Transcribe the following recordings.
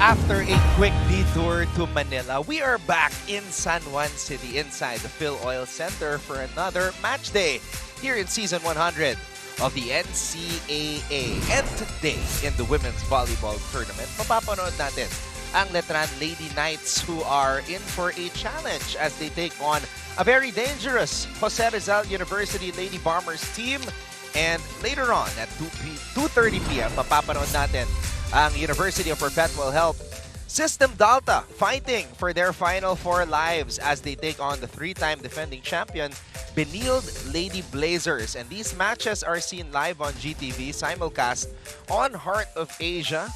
after a quick detour to Manila, we are back in San Juan City inside the Phil Oil Center for another match day here in Season 100 of the NCAA. And today, in the Women's Volleyball Tournament, mapapanood natin ang Letran Lady Knights who are in for a challenge as they take on a very dangerous Jose Rizal University Lady Bombers team. And later on at 2:30 p.m., mapapanood natin ang University of Perpetual Help System Delta fighting for their final 4 lives as they take on the 3-time defending champion Benilde Lady Blazers. And these matches are seen live on GTV, simulcast on Heart of Asia.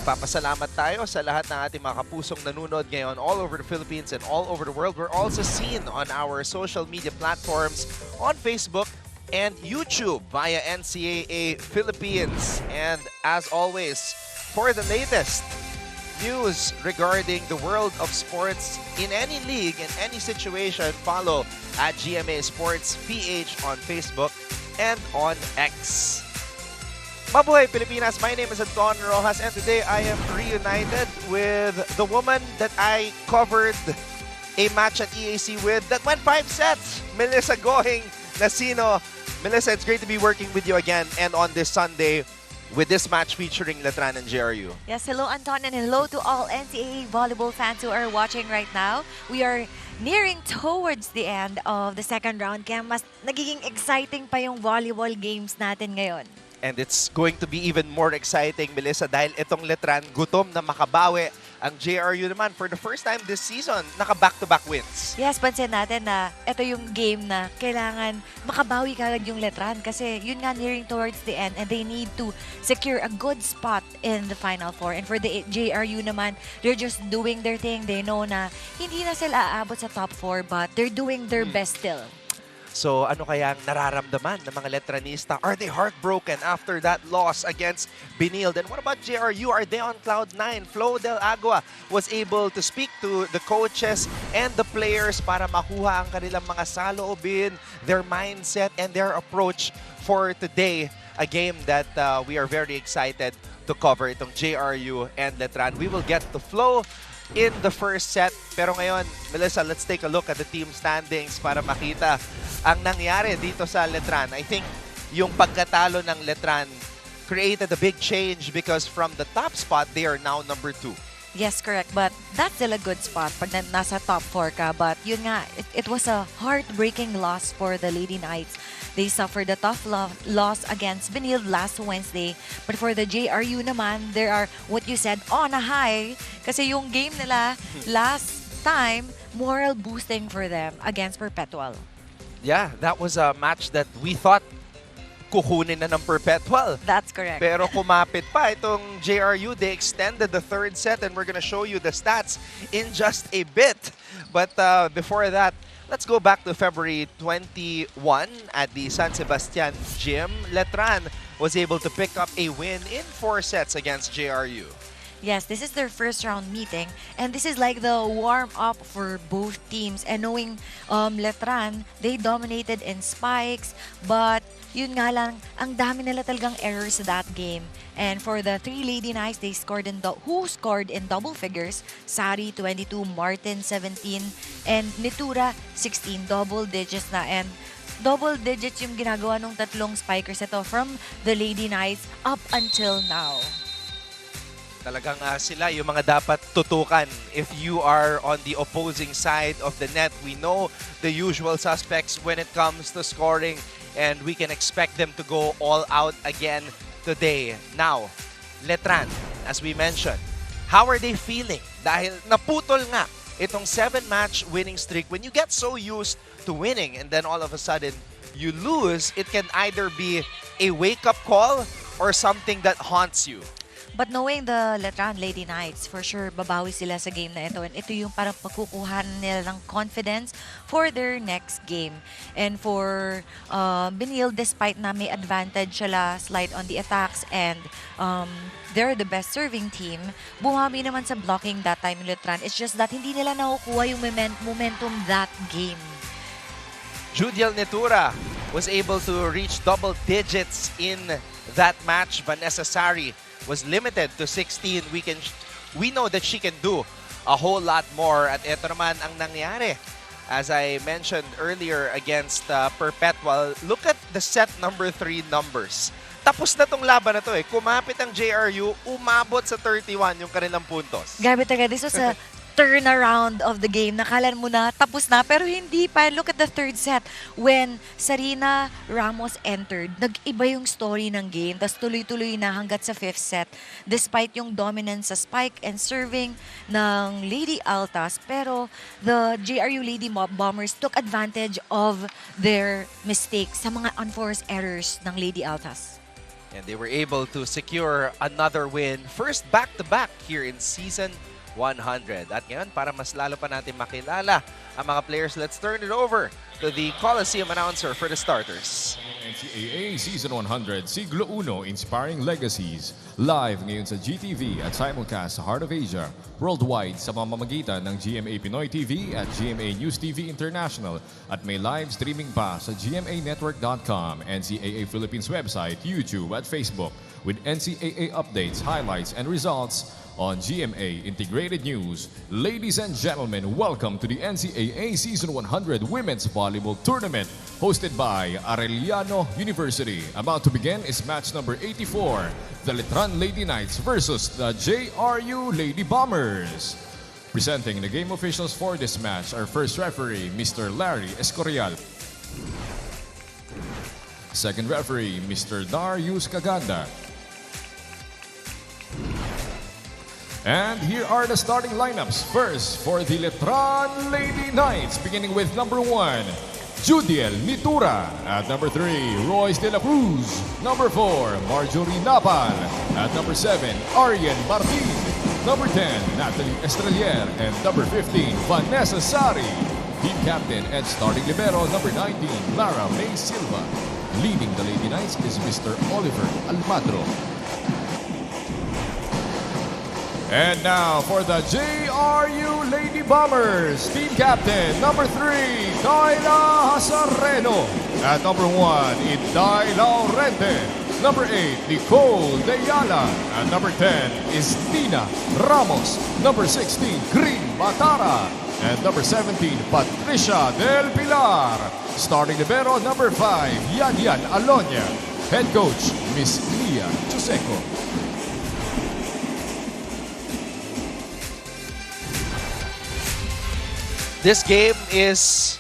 Papasalamat tayo sa lahat ng ating mga kapusong nanonood ngayon all over the Philippines and all over the world. We're also seen on our social media platforms on Facebook and YouTube via NCAA Philippines. And as always, for the latest news regarding the world of sports in any league, in any situation, follow at GMA Sports PH on Facebook and on X. Mabuhay Pilipinas! My name is Anton Rojas and today I am reunited with the woman that I covered a match at EAC with that went 5 sets, Melissa Gohing Nasino. Melissa, it's great to be working with you again and on this Sunday with this match featuring Letran and JRU. Yes, hello Anton and hello to all NCAA volleyball fans who are watching right now. We are nearing towards the end of the second round kaya mas nagiging exciting pa yung volleyball games natin ngayon. And it's going to be even more exciting, Melissa, dahil itong Letran gutom na makabawi. Ang JRU naman, for the first time this season, naka-back-to-back wins. Yes, pansin natin na ito yung game na kailangan makabawi kagad yung Letran kasi yun nga nearing towards the end and they need to secure a good spot in the Final Four. And for the JRU naman, they're just doing their thing. They know na hindi na sila aabot sa top 4 but they're doing their best still. So ano kaya ang nararamdaman ng mga Letranista? Are they heartbroken after that loss against Benilde? And what about JRU? Are they on cloud 9? Flo Del Agua was able to speak to the coaches and the players para makuha ang kanilang mga saloobin, their mindset and their approach for today. A game that we are very excited to cover, itong JRU and Letran. We will get to Flo in the first set. Pero ngayon, Melissa, let's take a look at the team standings para makita ang nangyari dito sa Letran. I think yung pagkatalo ng Letran created a big change because from the top spot, they are now number 2. Yes, correct. But that's still a good spot pag nasa top 4 ka. But yun nga, it was a heartbreaking loss for the Lady Knights. They suffered a tough loss against Benilde last Wednesday. But for the JRU naman, there are, what you said, on a high. Kasi yung game nila last time, moral boosting for them against Perpetual. Yeah, that was a match that we thought kukunin na ng Perpetual. That's correct. Pero kumapit pa itong JRU. They extended the third set and we're gonna show you the stats in just a bit. But before that, let's go back to February 21 at the San Sebastian Gym. Letran was able to pick up a win in 4 sets against JRU. Yes, this is their first round meeting and this is like the warm-up for both teams. And knowing Letran, they dominated in spikes but yun nga lang, ang dami nila talagang errors sa that game. And for the 3 Lady Knights, they scored who scored in double figures. Sari, 22, Martin, 17, and Nitura, 16. Double digits na. And double digits yung ginagawa ng tatlong spikers ito from the Lady Knights up until now. Talagang sila yung mga dapat tutukan if you are on the opposing side of the net. We know the usual suspects when it comes to scoring and we can expect them to go all out again today. Now, Letran, as we mentioned, how are they feeling? Dahil naputol nga itong 7-match winning streak. When you get so used to winning and then all of a sudden you lose, it can either be a wake-up call or something that haunts you. But knowing the Letran Lady Knights, for sure, babawi sila sa game na ito. And ito yung parang pagkukuhan nila ng confidence for their next game. And for Benilde, despite na may advantage sila slight on the attacks and they're the best serving team, bumawi naman sa blocking that time in Letran. It's just that hindi nila nakukuha yung momentum that game. Judiel Netura was able to reach double digits in that match. Vanessa Sari was limited to 16. We can we know that she can do a whole lot more. At ito naman ang nangyari. As I mentioned earlier against Perpetual, look at the set number 3 numbers. Tapos na tong laban na to eh. Kumapit ang JRU, umabot sa 31 yung kanilang puntos. Grabe talaga. This was a turnaround of the game. Nakalan mo na, tapos na, pero hindi pa. Look at the third set. When Sarina Ramos entered, nag-iba yung story ng game. Tapos tuloy-tuloy na hanggat sa fifth set. Despite yung dominance sa spike and serving ng Lady Altas, pero the JRU Lady Bombers took advantage of their mistakes sa mga unforced errors ng Lady Altas. And they were able to secure another win. First back-to-back here in Season 100. At ngayon, para mas lalo pa natin makilala ang mga players, let's turn it over to the Coliseum announcer for the starters. NCAA Season 100, Siglo Uno, Inspiring Legacies. Live ngayon sa GTV at simulcast sa Heart of Asia. Worldwide sa pamamagitan ng GMA Pinoy TV at GMA News TV International. At may live streaming pa sa gmanetwork.com, NCAA Philippines website, YouTube at Facebook. With NCAA updates, highlights, and results on GMA Integrated News. Ladies and gentlemen, welcome to the NCAA Season 100 Women's Volleyball Tournament hosted by Arellano University. About to begin is match number 84, the Letran Lady Knights versus the JRU Lady Bombers. Presenting the game officials for this match, our first referee, Mr. Larry Escorial. Second referee, Mr. Darius Caganda. And here are the starting lineups. First, for the Letran Lady Knights, beginning with number 1, Judiel Mitura. At number 3, Royce De La Cruz. Number 4, Marjorie Napal. At number 7, Arian Martin. Number 10, Natalie Estrelier. And number 15, Vanessa Sari. Team captain and starting libero, number 19, Lara May Silva. Leading the Lady Knights is Mr. Oliver Almadro. And now for the JRU Lady Bombers, team captain, number 3, Daila Hasareno. At number 1, Iday Laurente. Number 8, Nicole Deyala. At number 10 is Tina Ramos. Number 16, Green Batara. And number 17, Patricia Del Pilar. Starting libero, number 5, Yan Alonia. Head coach, Miss Lia Chuseco. This game is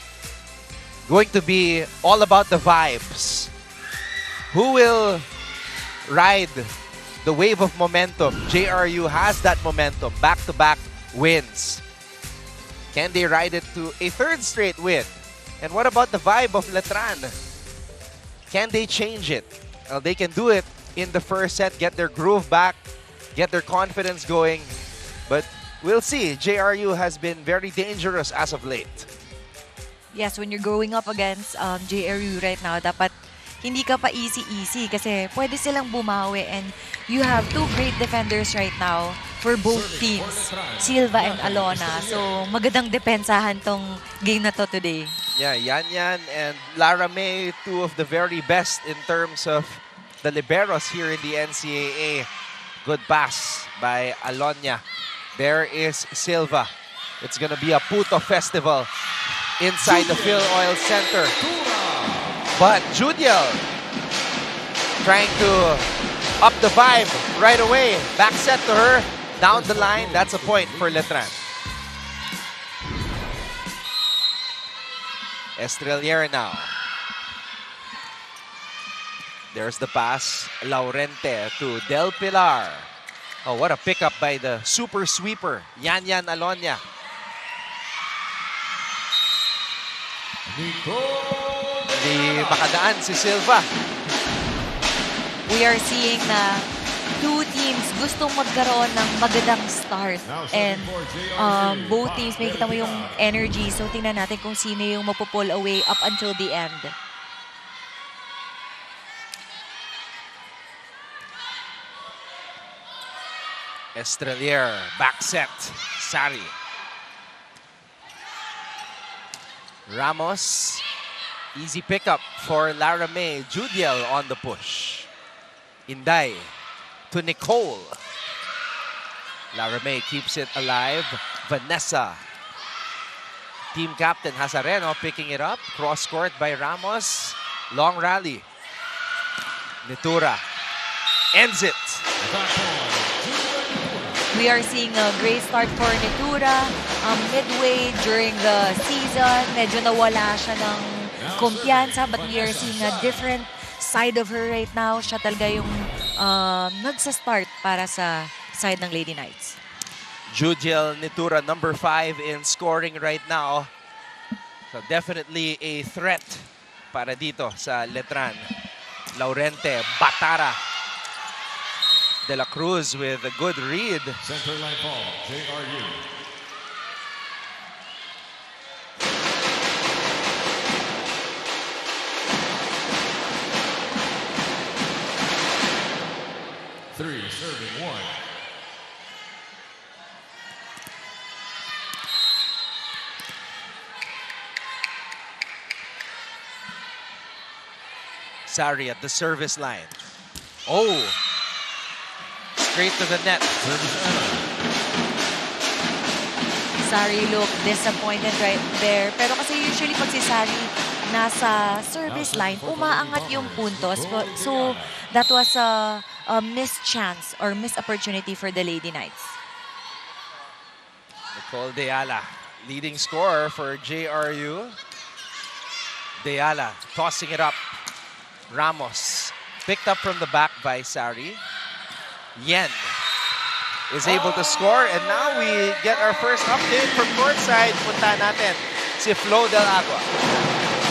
going to be all about the vibes. Who will ride the wave of momentum? JRU has that momentum, back-to-back wins. Can they ride it to a third straight win? And what about the vibe of Letran? Can they change it? Well, they can do it in the first set, get their groove back, get their confidence going. But we'll see. JRU has been very dangerous as of late. Yes, when you're going up against JRU right now, dapat hindi ka pa easy-easy kasi pwede silang bumawi, and you have two great defenders right now for both teams, Silva and Alona. So, magandang depensahan tong game na to today. Yeah, Yan and Lara May, two of the very best in terms of the liberos here in the NCAA. Good pass by Alonia. There is Silva. It's going to be a Puto festival inside the Phil Oil Center. But Judiel trying to up the vibe right away. Back set to her. Down the line. That's a point for Letran. Estrelier now. There's the pass. Laurente to Del Pilar. Oh, what a pickup by the super sweeper, Yan Alonia. Hindi makadaan si Silva. We are seeing na two teams gustong magkaroon ng magandang start. And both teams, may kita mo yung energy. So, tingnan natin kung sino yung mapupull away up until the end. Estrelier, back set, Sari. Ramos, easy pickup for Lara May. Judiel on the push. Inday to Nicole. Laramay keeps it alive. Vanessa. Team captain Hazareno picking it up. Cross court by Ramos. Long rally. Nitura ends it. We are seeing a great start for Nitura. Midway during the season, medyo nawala siya ng kumpiyansa, but we are seeing a different side of her right now. Siya talaga yung nagsa-start para sa side ng Lady Knights. Judiel Nitura, number 5 in scoring right now. So definitely a threat para dito sa Letran. Laurente, Batara. De La Cruz with a good read. Center line ball, JRU. Three, serving one. Sari at the service line. Oh! Straight to the net. Sari looked disappointed right there. Pero kasi usually pag si Sari nasa service line, umaangat yung puntos. So that was a missed chance or missed opportunity for the Lady Knights. Nicole Deala, leading scorer for JRU. Deala tossing it up. Ramos picked up from the back by Sari. Yen is able to score, and now we get our first update from courtside. Punta natin si Flo Del Agua.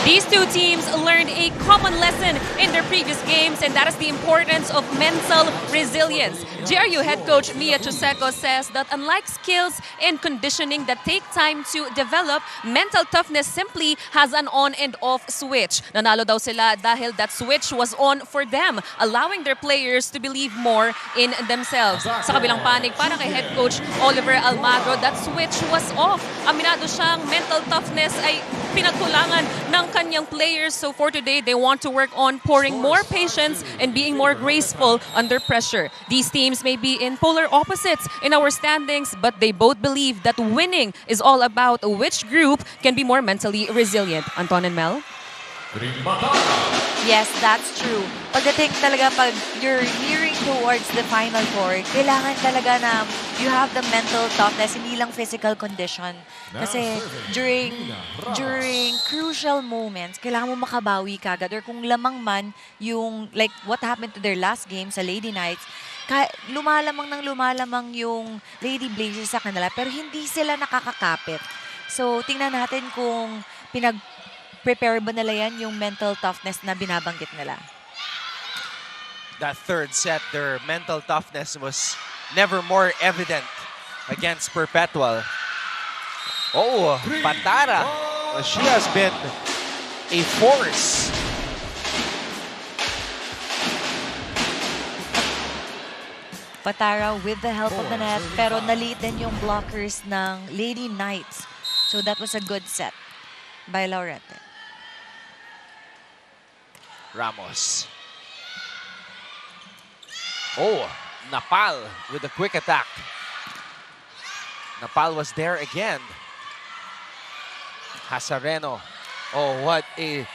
These two teams learned a common lesson in their previous games, and that is the importance of mental resilience. JRU head coach Mia Chuseco says that unlike skills and conditioning that take time to develop, mental toughness simply has an on and off switch. Nanalo daw sila dahil that switch was on for them, allowing their players to believe more in themselves. Sa kabilang panig, para kay head coach Oliver Almagro, that switch was off. Aminado siyang mental toughness ay pinagkulangan ng kanyang players. So for today, they want to work on pouring more patience and being more graceful under pressure. These teams may be in polar opposites in our standings, but they both believe that winning is all about which group can be more mentally resilient. Anton and Mel? Yes, that's true. Pagdating talaga pag you're nearing towards the final four, kailangan talaga na you have the mental toughness, hindi lang physical condition. Kasi during crucial moments, kailangan mo makabawi kagad. Or kung lamang man yung, like what happened to their last game sa Lady Knights, lumalamang yung Lady Blazers sa kanila, pero hindi sila nakakakapit. So, tingnan natin kung prepare ba nila yan yung mental toughness na binabanggit nila. That third set, their mental toughness was never more evident against Perpetual. Oh, Batara. She has been a force. Patara with the help of the net, pero nalit din yung blockers ng Lady Knights. So that was a good set by Laurente. Ramos. Oh, Napal with a quick attack. Napal was there again. Hazareno. Oh, what a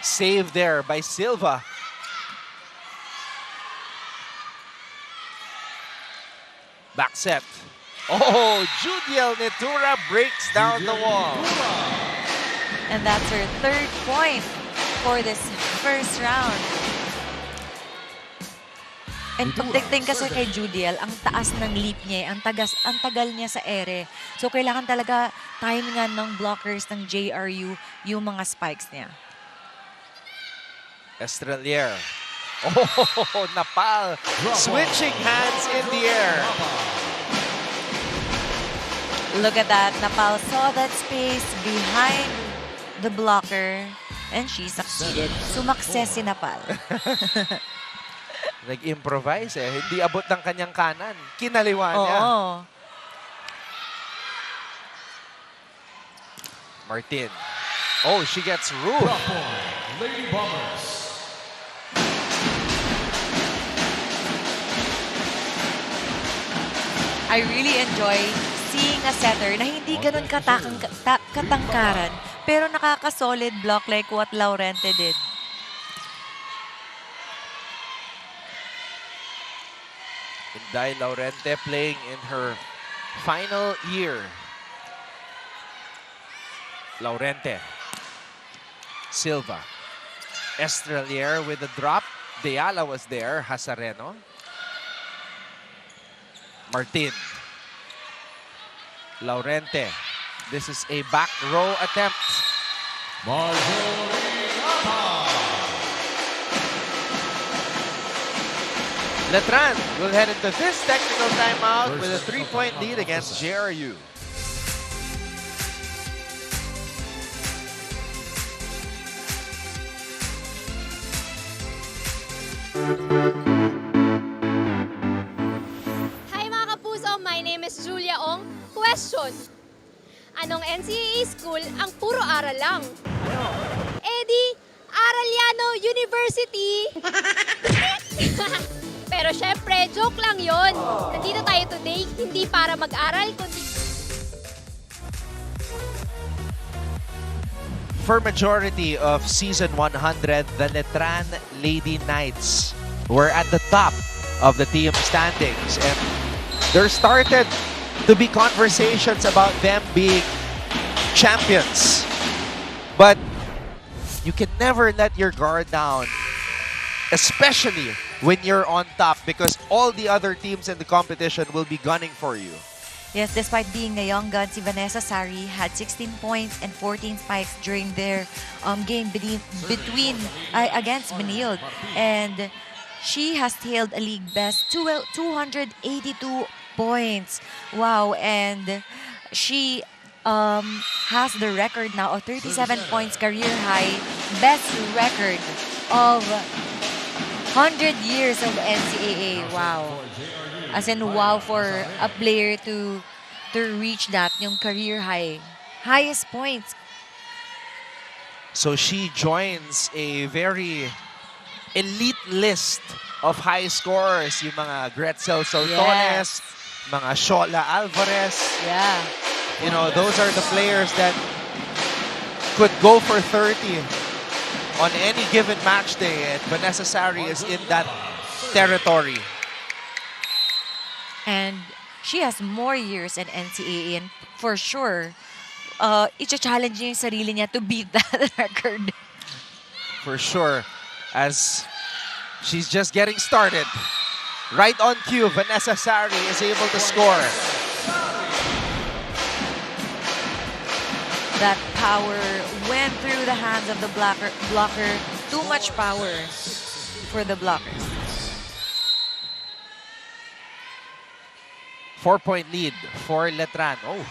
save there by Silva. Back set. Oh, Judiel Nitura breaks down the wall. And that's her third point for this first round. And pagdating kasi kay Judiel, ang taas ng leap niya, ang tagal niya sa ere. So kailangan talaga timingan ng blockers ng JRU yung mga spikes niya. Estrelier. Oh, Napal switching hands in the air. Look at that. Napal saw that space behind the blocker and she succeeded. Sumakses si Napal. Nag-improvise eh. Hindi abot ng kanyang kanan. Kinaliwa niya. Oo. Martin. Oh, she gets ruled. Lady Bombers. I really enjoy seeing a setter na hindi ganun katangkaran, pero nakaka-solid block like what Laurente did. Inday Laurente playing in her final year. Laurente. Silva. Estrelier with the drop. Deala was there. Hasareno. Martin. Laurente. This is a back row attempt. Letran will head into this technical timeout with a 3-point lead against JRU. Hi mga kapuso, my name is Julia Ong. Question, anong NCAA school ang puro aral lang? Di Araliano University. Pero syempre, joke lang yon. Nandito tayo today, hindi para mag-aral, kundi... For majority of season 100, the Letran Lady Knights were at the top of the team standings, and there started to be conversations about them being champions. But you can never let your guard down, especially when you're on top, because all the other teams in the competition will be gunning for you. Yes, despite being a young gun, si Vanessa Sari had 16 points and 14 spikes during their game against Benilde. And she has tailed a league best 282 points. Wow, and she has the record now of 37 points career high, best record of 100 years of NCAA. Wow. As in, wow for a player to reach that, yung career high. Highest points. So she joins a very elite list of high scorers. Yung mga Gretzel Soltones, mga Shola Alvarez. Yeah. You know, those are the players that could go for 30 on any given match day. And Vanessa Sari is in that territory. And she has more years in NCAA, and for sure, i-challenge niya yung sarili niya to beat that record. For sure, as she's just getting started. Right on cue, Vanessa Sari is able to score. That power went through the hands of the blocker. Too much power for the blockers. 4-point lead for Letran. Oh.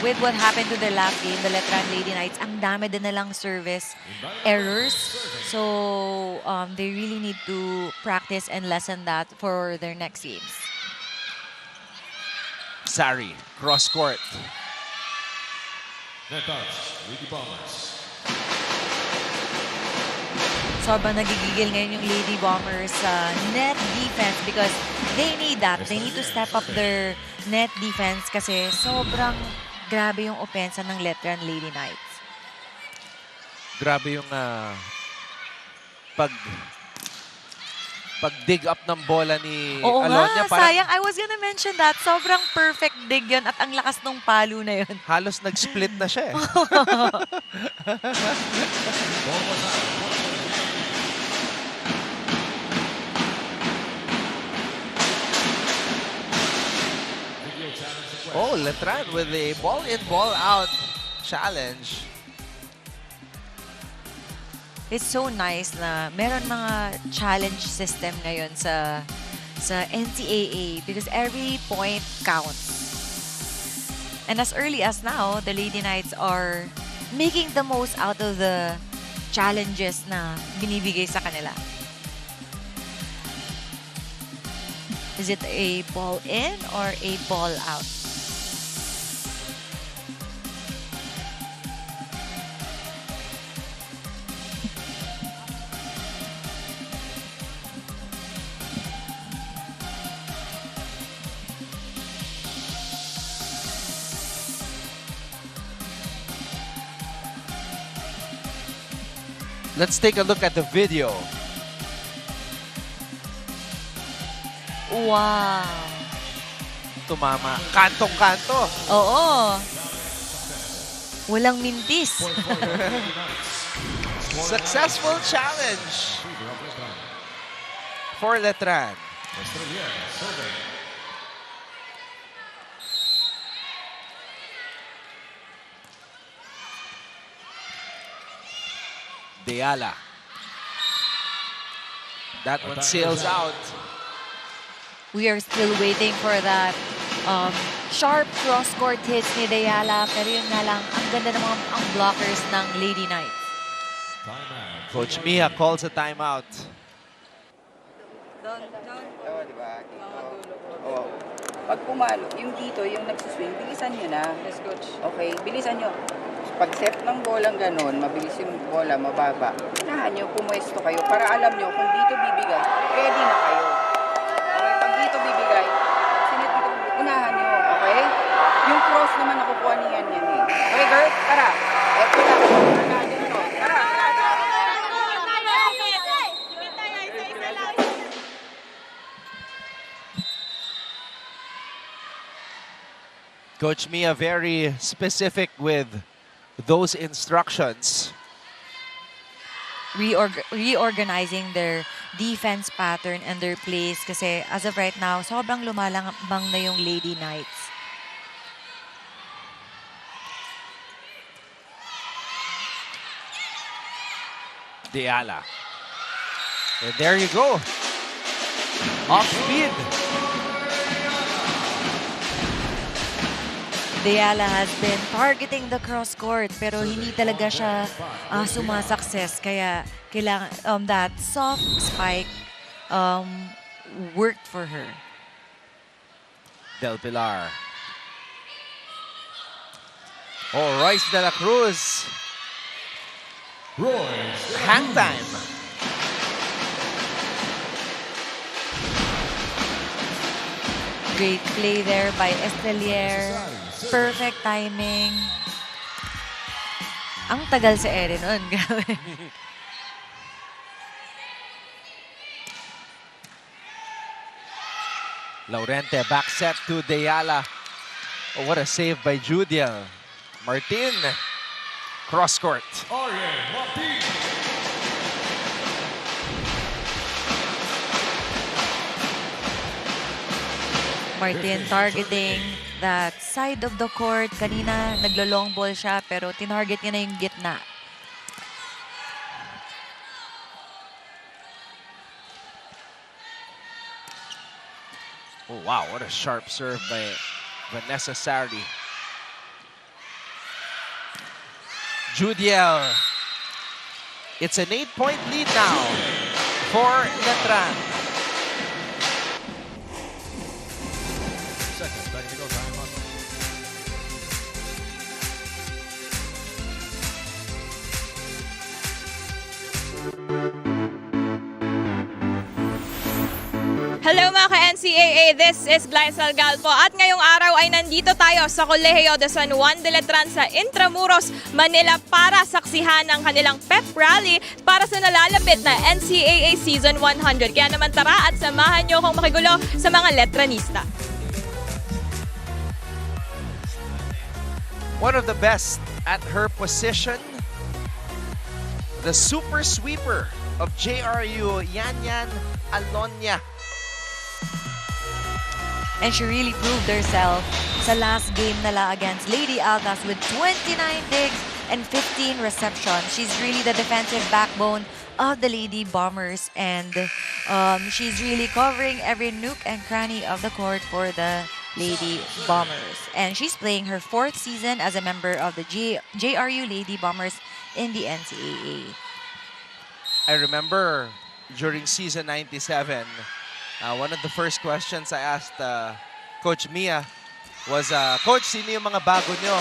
With what happened to their last game, the Letran Lady Knights, ang dami din nalang service errors. So, they really need to practice and lessen that for their next games. Sari, cross court. Sobrang nagigigil ngayon yung Lady Bombers sa net defense because they need that. They need to step up their net defense kasi sobrang grabe yung opensa ng Letran Lady Knights. Grabe yung pag-dig up ng bola ni Oo Alonia. nga, sayang. I was gonna mention that. Sobrang perfect dig yun at ang lakas ng palo na yun. Halos nag-split na siya eh. Oh, Letran with a ball-in, ball-out challenge. It's so nice na meron mga challenge system ngayon sa NCAA because every point counts. And as early as now, the Lady Knights are making the most out of the challenges na binibigay sa kanila. Is it a ball in or a ball out? Let's take a look at the video. Wow. Tumama. Kantong-kanto. Oo. Walang mintis. Successful challenge for Letran. Deala. That one sails out. We are still waiting for that sharp cross-court hits ni Deala. Pero yun nga lang, ang ganda ng mga ang blockers ng Lady Knights. Coach Mia calls a timeout. Oh, pag pumalo, yung dito, yung nagsuswing, bilisan nyo na. Yes, coach. Okay, bilisan nyo. Pag set ng bolang ganun, mabilis yung bola, mababa. Unahan nyo, pumwesto kayo para alam nyo kung dito bibigay, ready na kayo. Okay, pag dito bibigay, unahan nyo, okay? Yung cross naman nakukuha niyan yan eh. Okay, girl, tara. Eto lang, unahan nyo to. Tara. Coach Mia very specific with those instructions. Reorganizing their defense pattern and their plays kasi as of right now, sobrang lumalambang na yung Lady Knights. Deala. And there you go. Off speed. Deala has been targeting the cross-court pero hindi talaga siya sumasukses. Kaya kailangan, that soft spike worked for her. Del Pilar. Oh, Royce de la Cruz. Hang time. Great play there by Estelier. Perfect timing. Ang tagal sa Ere nun. Grabe. Laurente back set to Deala. Oh, what a save by Judiel. Martin. Cross court. Martin targeting that side of the court. Kanina naglo-long ball siya pero tinarget niya na yung gitna. Oh, wow, what a sharp serve by Vanessa Sardi. Judiel. It's an 8-point lead now for Letran. Hello mga ka-NCAA, this is Glycel Galpo at ngayong araw ay nandito tayo sa Colegio de San Juan de Letran sa Intramuros, Manila para saksihan ang kanilang pep rally para sa nalalapit na NCAA Season 100. Kaya naman tara at samahan nyo akong makigulo sa mga Letranista. One of the best at her position, the super sweeper of JRU, Yanyan Alonia. And she really proved herself sa last game nila against Lady Altas with 29 digs and 15 receptions. She's really the defensive backbone of the Lady Bombers and she's really covering every nook and cranny of the court for the Lady Bombers. And she's playing her 4th season as a member of the JRU Lady Bombers in the NCAA. I remember during season 97, one of the first questions I asked Coach Mia was, Coach, sino yung mga bago nyo?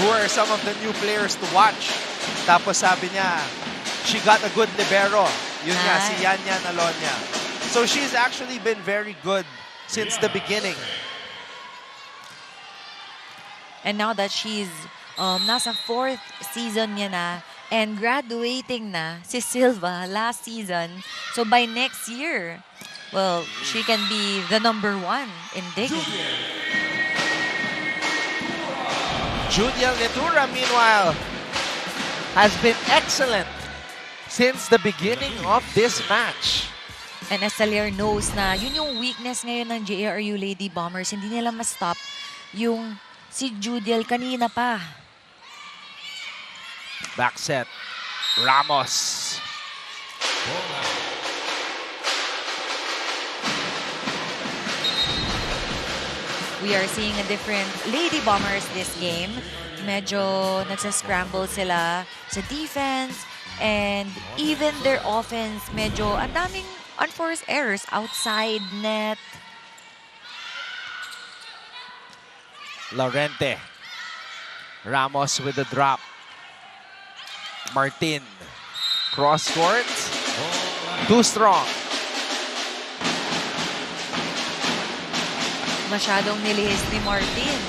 Who are some of the new players to watch? Tapos sabi niya, she got a good libero. Yun nga, si Yanyan Alonia. So she's actually been very good since the beginning. And now that she's nasa 4th season niya na, And graduating na si Silva last season. So by next year, well, she can be the #1 in digging. Judiel Netura, meanwhile, has been excellent since the beginning of this match. And Estelier knows na yun yung weakness ngayon ng JRU Lady Bombers. Hindi nila ma-stop yung si Judiel kanina pa. Back set. Ramos. We are seeing a different Lady Bombers this game. Medyo nagsascramble sila sa defense and even their offense, medyo ang daming unforced errors outside net. Laurente. Ramos with the drop. Martin. Cross court. Too strong. Masyadong nilihis ni Martin.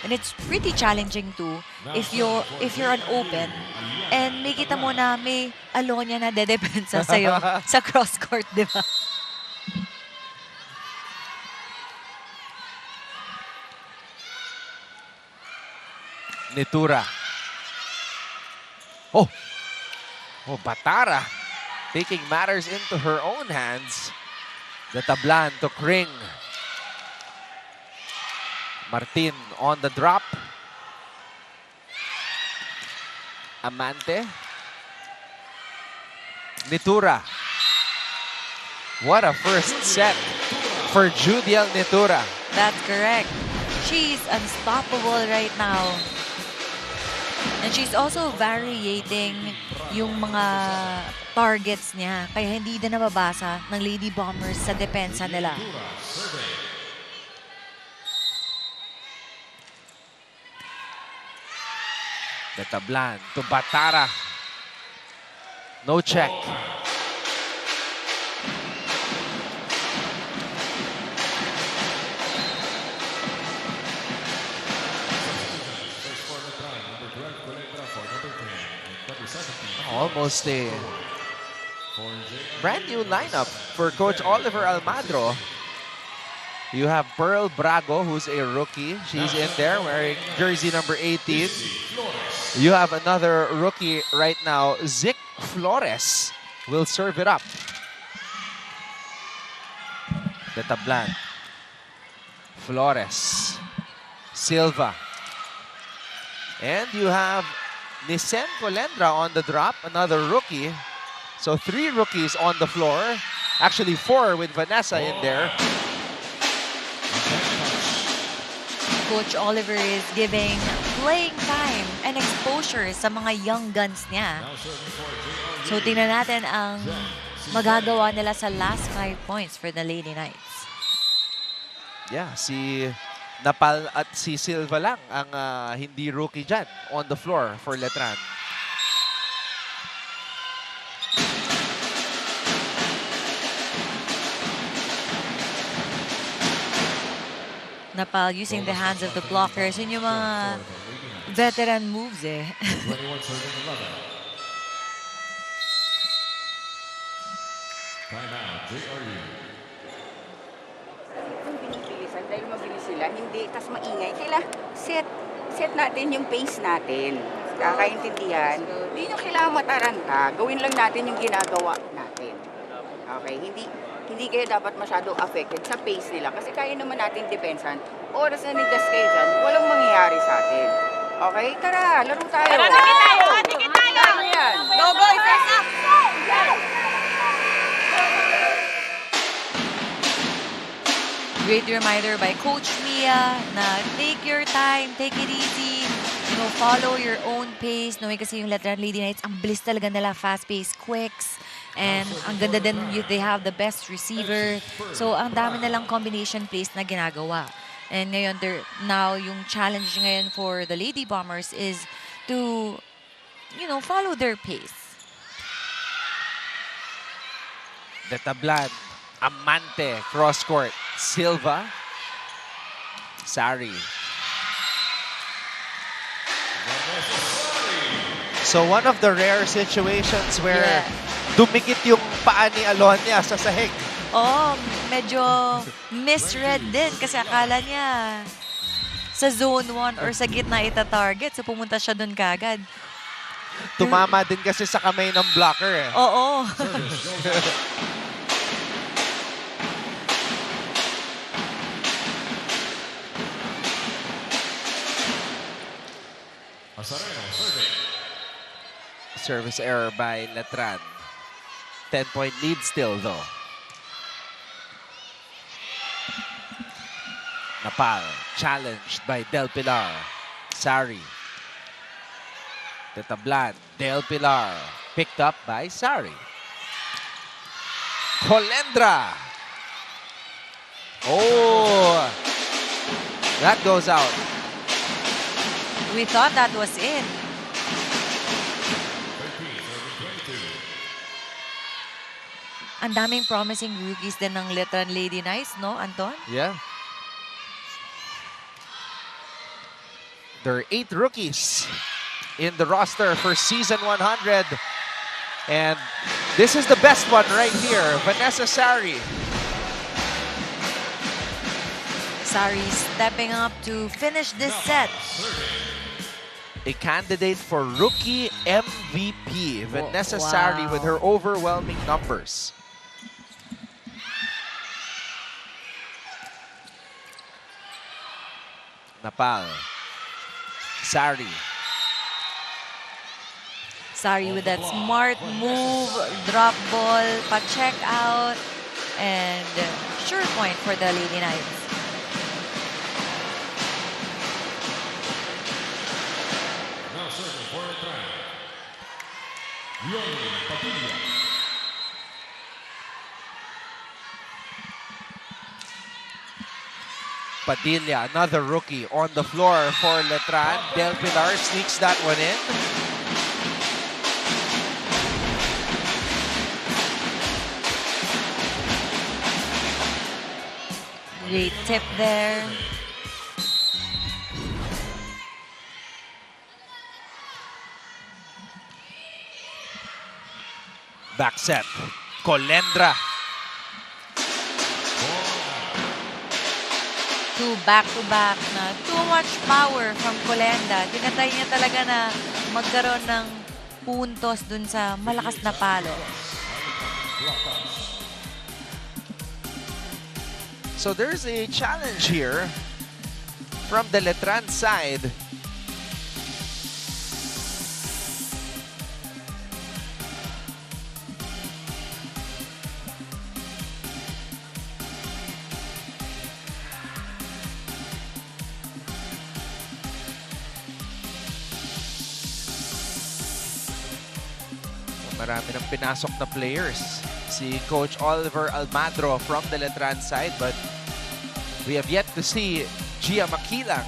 And it's pretty challenging too if you're an open and may kita mo na may Alonia na dedepensa sa'yo sa cross court, di ba? Netura. Oh, Batara taking matters into her own hands. The tablan to Kring. Martin on the drop. Amante. Netura. What a first set for Judiel Netura. That's correct. She's unstoppable right now. And she's also variating yung mga targets niya. Kaya hindi din nababasa ng Lady Bombers sa depensa nila. The tablan to Batara. No check. Almost a brand new lineup for Coach Oliver Almadro. You have Pearl Brago, who's a rookie. She's in there wearing jersey number 18. You have another rookie right now, Zic Flores, will serve it up. The tablan. Flores. Silva. And you have Nisen Colendra on the drop, another rookie. So 3 rookies on the floor. Actually 4 with Vanessa in there. Coach Oliver is giving playing time and exposure sa mga young guns niya. So tingnan natin ang magagawa nila sa last 5 points for the Lady Knights. Yeah, si Napal at si Silva lang ang hindi rookie dyan on the floor for Letran. Napal using the hands of the blockers. Yun yung mga veteran moves eh. Bilisan dahil mabilis sila, hindi, tas maingay. Kailangan set natin yung pace natin. Kakaintindihan. Hindi nyo kailangan mataranta. Gawin lang natin yung ginagawa natin. Okay? Hindi kayo dapat masyado affected sa pace nila kasi kaya naman natin depensan. Oras na nigdas kayo dyan, walang mangyayari sa atin. Okay? Tara, laro tayo. Tara, tikit tayo! Tikit tayo! Ano yan? Go, go! Press up! Great reminder by Coach Mia na take your time, take it easy, you know, follow your own pace. Knowing kasi yung Letran Lady Knights, ang bilis talaga nila, fast-paced quicks. And ang ganda din, they have the best receiver. So, ang dami nilang combination plays na ginagawa. And ngayon, now, yung challenge ngayon for the Lady Bombers is to, you know, follow their pace. The tablan. Amante, cross court. Silva. Sari. So one of the rare situations where dumikit yung paa ni Alonia sa sahig. Oh, medyo misread din kasi akala niya sa zone 1 or sa gitna ita-target. So pumunta siya dun kagad. Tumama din kasi sa kamay ng blocker eh. Oo. Service error by Letran. 10-point lead still though. Napal, challenged by Del Pilar. Sari. Tetablan, Del Pilar. Picked up by Sari. Colendra. Oh, that goes out. We thought that was in. Ang daming promising rookies din ng Letran Lady Knights, no, Anton? Yeah. There are 8 rookies in the roster for season 100. And this is the best one right here, Vanessa Sari. Sari stepping up to finish this set. A candidate for rookie MVP, Vanessa wow. Sari with her overwhelming numbers. Napal. Sari. Sari with that smart move, drop ball, pa-check out, and sure point for the Lady Knights. Now serving for a try. Padilla, another rookie on the floor for Letran. Del Pilar sneaks that one in. Great tip there. Back set. Colendra. Two back-to-back na too much power from Colenda. Tinatay niya talaga na magkaroon ng puntos dun sa malakas na palo. So there's a challenge here from the Letran side. Marami ng pinasok na players. Si Coach Oliver Almadro from the Letran side, but we have yet to see Gia Makilang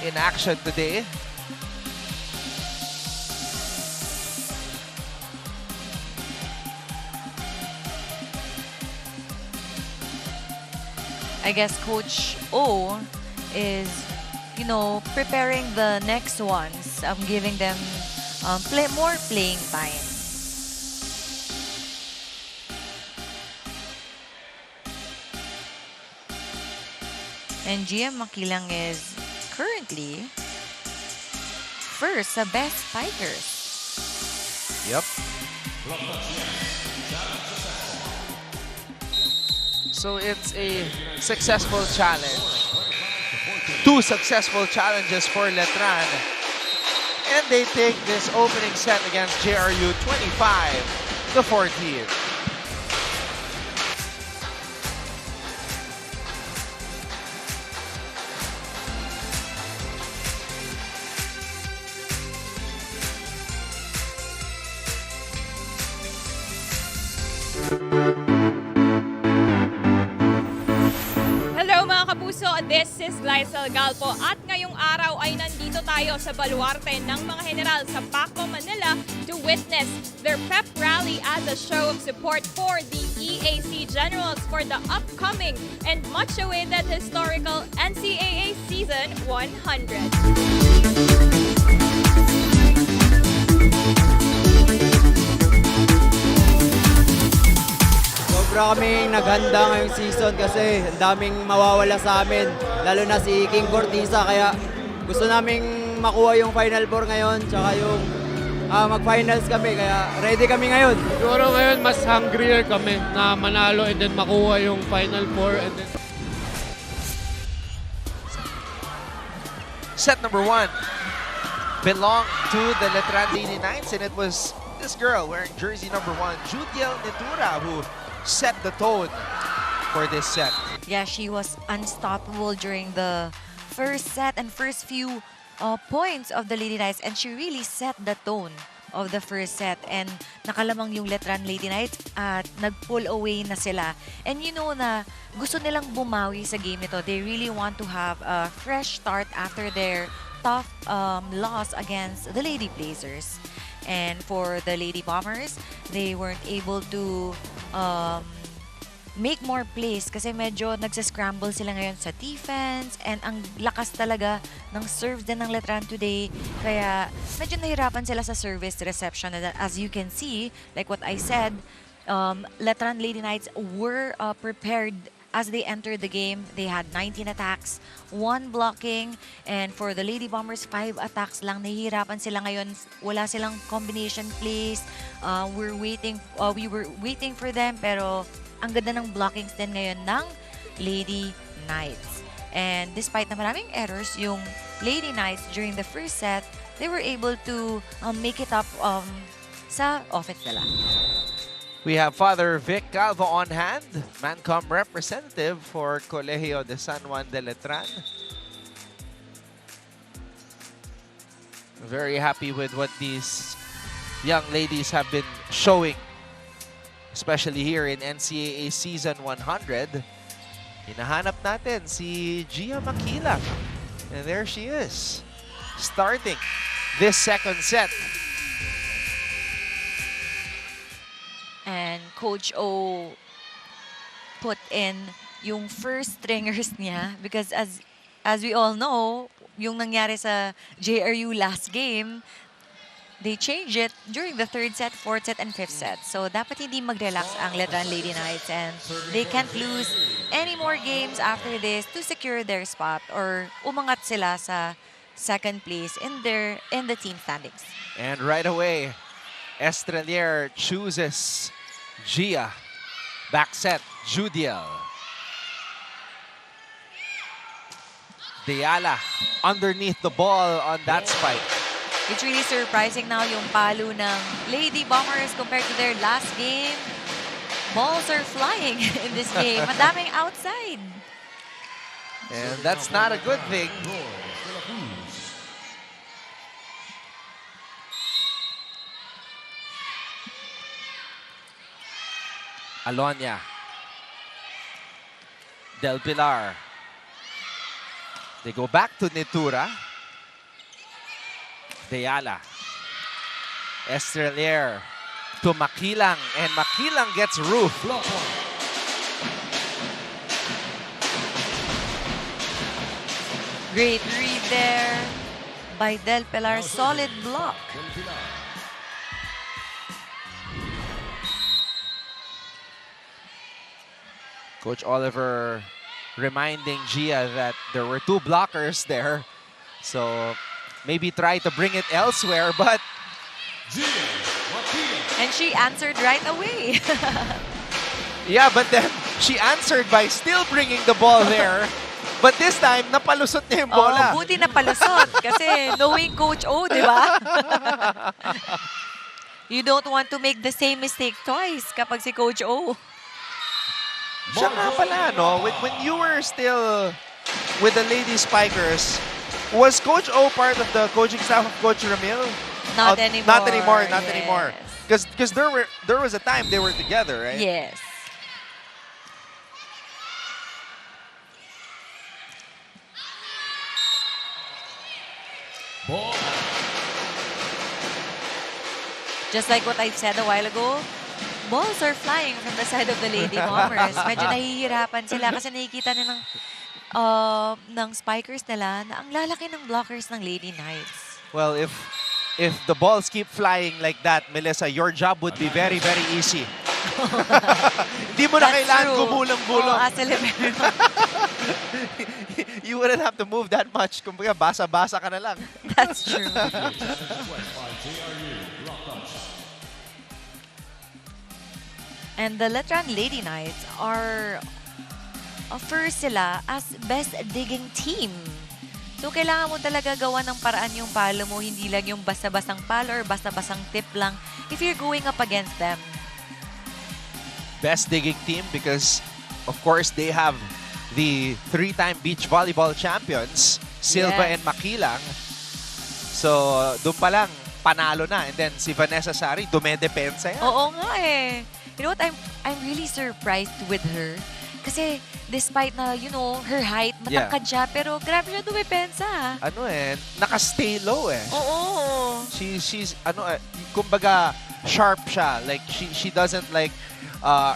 in action today. I guess Coach O is, you know, preparing the next ones, giving them more playing time. And GM Makilang is currently first sa best spikers. Yep. So it's a successful challenge. 2 successful challenges for Letran. And they take this opening set against JRU 25-14. Hello mga kapuso, this is Glycel Galpo at ngayong araw ay nandito tayo sa baluarte ng mga general sa Paco, Manila to witness their pep rally as a show of support for the EAC Generals for the upcoming and much awaited historical NCAA 100. Sobra kaming naghanda ngayong season kasi ang daming mawawala sa amin, lalo na si King Cortisa, kaya gusto naming makuha yung Final Four ngayon, tsaka yung mag-finals kami, kaya ready kami ngayon. Siguro ngayon mas hungrier kami na manalo and then makuha yung Final Four and then... Set number 1 belonged to the Letran 89s, and it was this girl wearing jersey number 1, Judiel Netura, who set the tone for this set. Yeah, she was unstoppable during the first set and first few points of the Lady Knights, and she really set the tone of the first set, and nakalamang yung Letran Lady Knights at nag-pull away na sila. And you know na gusto nilang bumawi sa game ito. They really want to have a fresh start after their tough loss against the Lady Blazers. And for the Lady Bombers, they weren't able to make more plays kasi medyo nagsascramble sila ngayon sa defense, and ang lakas talaga ng serves din ng Letran today, kaya medyo nahirapan sila sa service reception. And as you can see, like what I said, Letran Lady Knights were prepared as they entered the game. They had 19 attacks, 1 blocking, and for the Lady Bombers, 5 attacks lang. Nahihirapan sila ngayon. Wala silang combination plays. We were waiting for them, pero ang ganda ng blockings din ngayon ng Lady Knights. And despite na maraming errors yung Lady Knights during the first set, they were able to make it up sa offense nila. We have Father Vic Calvo on hand, Mancom representative for Colegio de San Juan de Letran. Very happy with what these young ladies have been showing, especially here in NCAA Season 100. Hinahanap natin si Gia Makilang. And there she is, starting this second set. And Coach O put in yung first stringers niya because as we all know, yung nangyari sa JRU last game, they changed it during the third set, fourth set, and fifth set. So dapat hindi mag-relax ang Letran Lady Knights, and they can't lose any more games after this to secure their spot or umangat sila sa second place in the team standings. And right away, Estrelier chooses Gia. Back set, Judiel. Deyala underneath the ball on that spike. It's really surprising now yung palo ng Lady Bombers compared to their last game. Balls are flying in this game. Madaming outside. And that's not a good thing. Alonia. Del Pilar. They go back to Netura. Deyala. Estrelier to Makilang, and Makilang gets roof. Great read there by Del Pilar. Solid block. Coach Oliver reminding Gia that there were 2 blockers there. So maybe try to bring it elsewhere, but... And she answered right away. Yeah, but then she answered by still bringing the ball there. But this time, napalusot niya yung bola. Oh, buti napalusot. Kasi knowing Coach O, di ba? You don't want to make the same mistake twice kapag si Coach O. Siya nga pala, no? When you were still with the Lady Spikers, was Coach O part of the coaching staff of Coach Ramil? Not anymore. Not anymore, not yes. anymore. Because there was a time they were together, right? Yes. Ball. Just like what I said a while ago, balls are flying from the side of the Lady Bombers. Medyo nahihirapan sila kasi nakikita nilang ng spikers nila na ang lalaki ng blockers ng Lady Knights. Well, if the balls keep flying like that, Melissa, your job would be very, very easy. Hindi mo na That's kailangan true. gumulong-gulong. Oo, as a libero. You wouldn't have to move that much. Kumbaga, basa-basa ka na lang. That's true. And the Letran Lady Knights are first sila as best digging team. So, kailangan mo talaga gawa ng paraan yung palo mo, hindi lang yung basta-bastang palo or basta-bastang tip lang if you're going up against them. Best digging team because, of course, they have the 3-time beach volleyball champions, Silva Yes. and Makilang. So, doon pa lang, panalo na. And then, si Vanessa Sari, dumedepensa yan. Oo nga eh. You know what? I'm really surprised with her. Kasi despite na, you know, her height, matangkad siya, pero grabe siya dumepensa. Ano eh, naka-stay low eh. Oo. She's kumbaga, sharp siya. Like, she doesn't like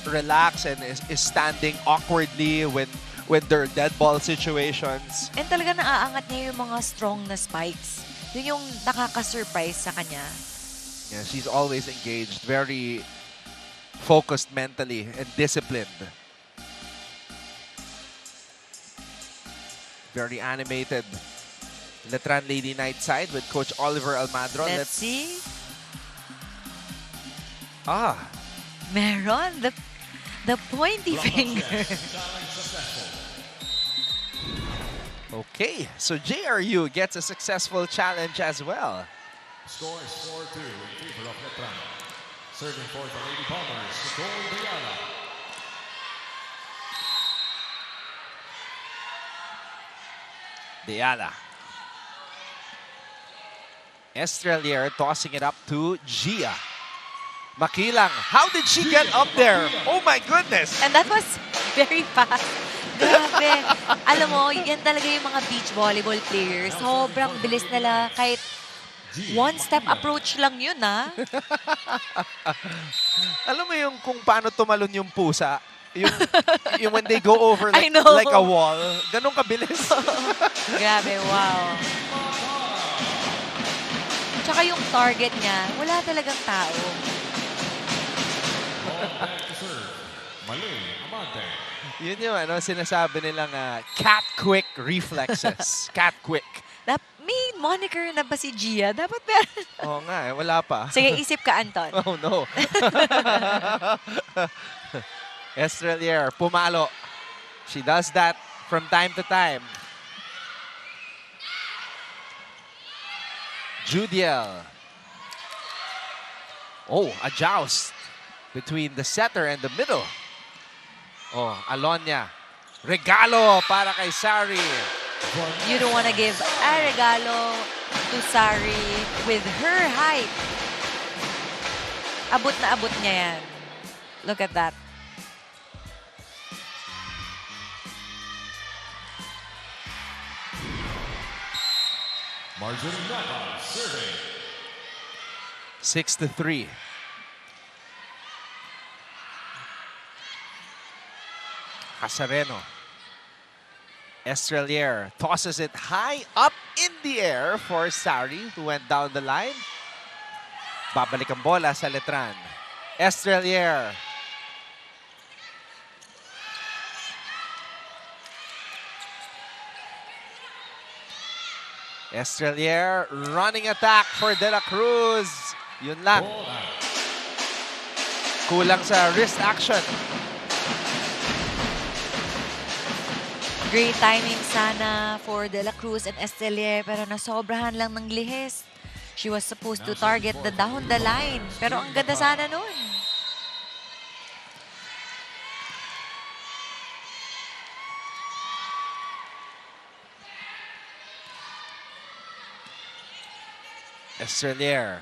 relax and is standing awkwardly when there are dead ball situations. And talaga naaangat niya yung mga strong na spikes. Yun yung nakaka-surprise sa kanya. Yeah, she's always engaged, very focused mentally and disciplined. Very animated Letran Lady Knight side with Coach Oliver Almadro. Let's see. Meron. The pointy finger. Okay, so JRU gets a successful challenge as well. Score is 4-2 in favor of Letran. Serving for the Lady Bombers, Nicole Diana. Diana. Estrelier tossing it up to Gia. Makilang, how did she get up there? Oh my goodness! And that was very fast. Grabe. Alam mo, yan talaga yung mga beach volleyball players. Sobrang bilis nila. Kahit one-step approach lang yun, ha? Alam mo yung kung paano tumalon yung pusa? Yung when they go over I know. like a wall. Ganun kabilis. Grabe, wow. Tsaka yung target niya, wala talagang tao. Yun yung sinasabi nilang cat-quick reflexes. Cat-quick. May moniker na ba si Gia? Dapat meron. Oo nga wala pa. Sige, isip ka, Anton. Oh no. Estrelier, pumalo. She does that from time to time. Judiel. Oh, a joust between the setter and the middle. Oh, Alonia. Regalo para kay Sari. You don't want to give a regalo to Sari with her height. Abot na abot niya yan. Look at that. Marjorie Nava serving. 6-3. Casareno. Estrelier tosses it high up in the air for Sari, who went down the line. Babalik ang bola sa Letran. Estrelier. Estrelier running attack for De La Cruz. Yun lang. Kulang sa wrist action. Great timing sana for De La Cruz and Estrelier, pero nasobrahan lang ng lihis. She was supposed to target the down the line, pero ang ganda sana nun. Estrelier.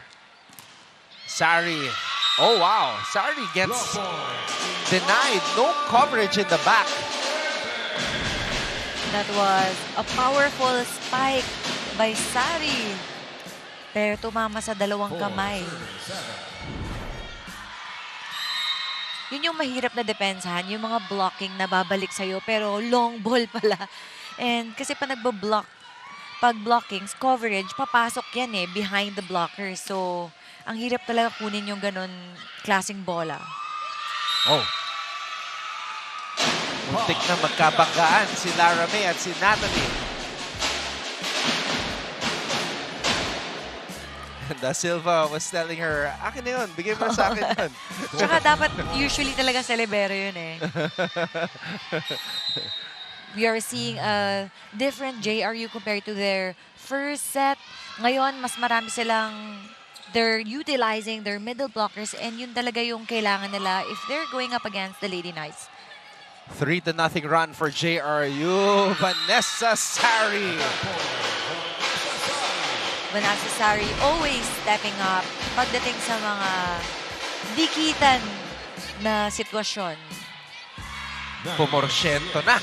Sari. Oh, wow. Sari gets denied. No coverage in the back. That was a powerful spike by Sari. Pero tumama sa dalawang kamay. Yun yung mahirap na depensahan, yung mga blocking na babalik sa'yo, pero long ball pala. And kasi pag blockings, coverage, papasok yan behind the blocker. So, ang hirap talaga kunin yung ganun klaseng bola. Oh. Muntik na magkabanggaan si Lara May at si Natalie. And Silva was telling her, akin na yun, bigay mo na sa akin yun. Tsaka dapat usually talaga sa libero yun We are seeing a different JRU compared to their first set. Ngayon, mas marami they're utilizing their middle blockers and yun talaga yung kailangan nila if they're going up against the Lady Knights. 3-0 run for JRU. Vanessa Sari. Vanessa Sari always stepping up pagdating sa mga dikitan na sitwasyon. Pumorsyento na.